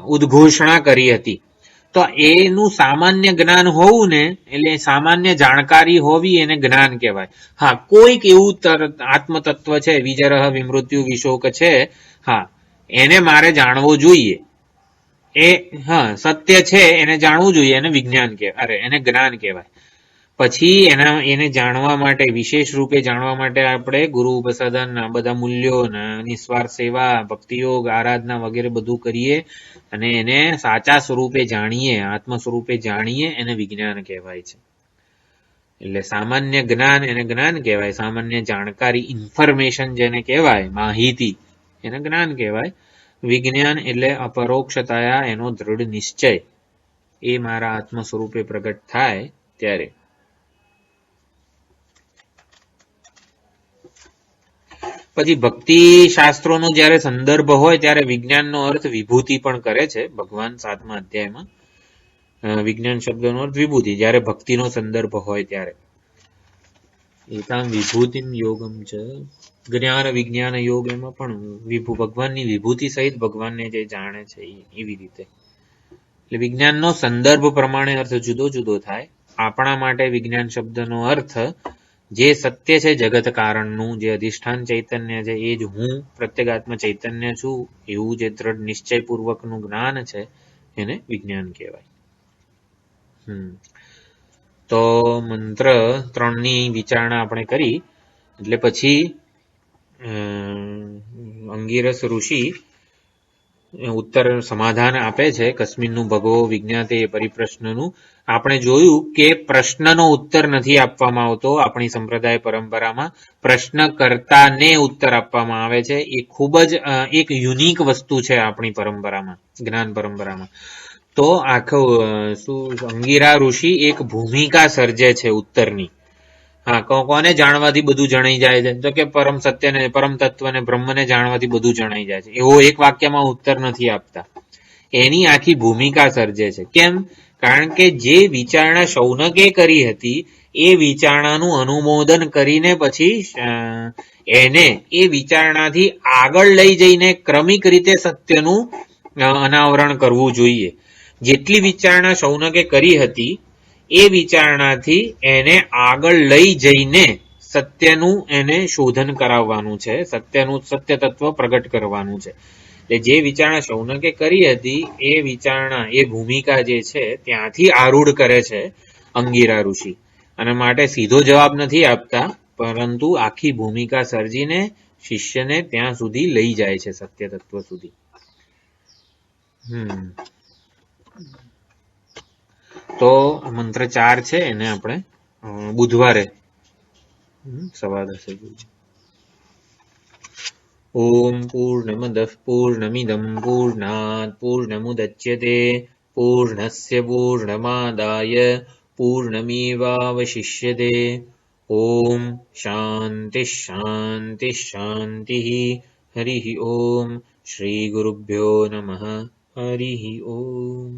ઉદ્ઘોષણા કરી હતી. તો એનું સામાન્ય જ્ઞાન હોવું ને, એટલે સામાન્ય જાણકારી હોવી એને જ્ઞાન કહેવાય. હા, કોઈક એવું આત્મતત્વ છે, વિજરહ વિમૃત્યુ વિશોક છે, હા એને મારે જાણવો જોઈએ. એ હા સત્ય છે, એને જાણવું જોઈએ, એને વિજ્ઞાન કહેવાય, એને જ્ઞાન કહેવાય. પછી એને જાણવા માટે, વિશેષ રૂપે જાણવા માટે આપણે ગુરુ ઉપસાધન, બધા મૂલ્યો, નિસ્વાર્થ સેવા, ભક્તિયોગ, આરાધના વગેરે બધું કરીએ અને એને સાચા સ્વરૂપે જાણીએ, આત્મ સ્વરૂપે જાણીએ, એને વિજ્ઞાન કહેવાય છે. એટલે સામાન્ય જ્ઞાન એને જ્ઞાન કહેવાય, સામાન્ય જાણકારી, ઇન્ફોર્મેશન જેને કહેવાય, માહિતી, એને જ્ઞાન કહેવાય. વિજ્ઞાન એટલે અપરોક્ષતાયા, એનો દૃઢ નિશ્ચય, એ મારા આત્મ સ્વરૂપે પ્રગટ થાય ત્યારે. પછી ભક્તિ શાસ્ત્રોનો જયારે સંદર્ભ હોય ત્યારે વિજ્ઞાનનો અર્થ વિભૂતિ પણ કરે છે ભગવાન 7મા અધ્યાયમાં. વિજ્ઞાન શબ્દનો અર્થ વિભૂતિ, જયારે ભક્તિનો સંદર્ભ હોય ત્યારે. એતામ વિભૂતિમ યોગમ છે, જ્ઞાન વિજ્ઞાન યોગ, એમાં પણ ભગવાનની વિભૂતિ સહિત ભગવાનને જે જાણે છે એવી રીતે. એટલે વિજ્ઞાનનો સંદર્ભ પ્રમાણે અર્થ જુદો જુદો થાય. આપણા માટે વિજ્ઞાન શબ્દનો અર્થ જે સત્ય છે જગત કારણનું, જે અધિષ્ઠાન ચૈતન્ય છે, એ જ હું પ્રત્યેગાત્મ ચૈતન્ય છું, એવું જે દ્રઢ નિશ્ચયપૂર્વકનું જ્ઞાન છે એને વિજ્ઞાન કહેવાય. તો મંત્ર 3ની વિચારણા આપણે કરી. એટલે પછી અંગિરસ ઋષિ ઉત્તર સમાધાન આપે છે કસ્મિનનું ભગવો વિજ્ઞાતે પરિપ્રશ્નનું. આપણે જોયું કે પ્રશ્નનો ઉત્તર નથી આપવામાં આવતો આપણી સંપ્રદાય પરંપરામાં, પ્રશ્નકર્તાને ઉત્તર આપવામાં આવે છે. એ ખૂબ જ એક યુનિક વસ્તુ છે આપણી પરંપરામાં, જ્ઞાન પરંપરામાં. તો આખું અંગિરા ઋષિ એક ભૂમિકા સર્જે છે ઉત્તરની. હા, કોને જાણવાથી બધું જણાઈ જાય છે? તો કે પરમ સત્યને, પરમ તત્વને, બ્રહ્મને જાણવાથી બધું જણાઈ જાય છે. એવો એક વાક્યમાં ઉત્તર નથી આપતા, એની આખી ભૂમિકા સર્જે છે. કેમ? કારણ કે જે વિચારણા શૌનકે કરી હતી એ વિચારણાનું અનુમોદન કરીને પછી એને એ વિચારણાથી આગળ લઈ જઈને ક્રમિક રીતે સત્યનું અનાવરણ કરવું જોઈએ. જેટલી વિચારણા શૌનકે કરી હતી એ વિચારણાથી એને આગળ લઈ જઈને સત્યનું એને શોધન કરાવવાનું છે, સત્યનું સત્ય તત્વ પ્રગટ કરવાનું છે. એટલે જે વિચારણા શૌનકે કરી હતી એ વિચારણા, એ ભૂમિકા જે છે ત્યાંથી આરૂઢ કરે છે અંગિરા ઋષિ, અને માટે સીધો જવાબ નથી આપતા, પરંતુ આખી ભૂમિકા સર્જીને શિષ્યને ત્યાં સુધી લઈ જાય છે, સત્ય તત્વ સુધી. તો મંત્ર 4 છે એને આપણે બુધવારે સવા 10 ઓમ પૂર્ણમદઃ પૂર્ણમિદં પૂર્ણાત પૂર્ણમુદચ્યતે પૂર્ણસ્ય પૂર્ણમાદાય પૂર્ણમેવાવશિષ્યતે. ઓમ શાંતિ શાંતિ શાંતિ. હરિ ઓમ. શ્રી ગુરુભ્યો નમઃ. હરિ ઓમ.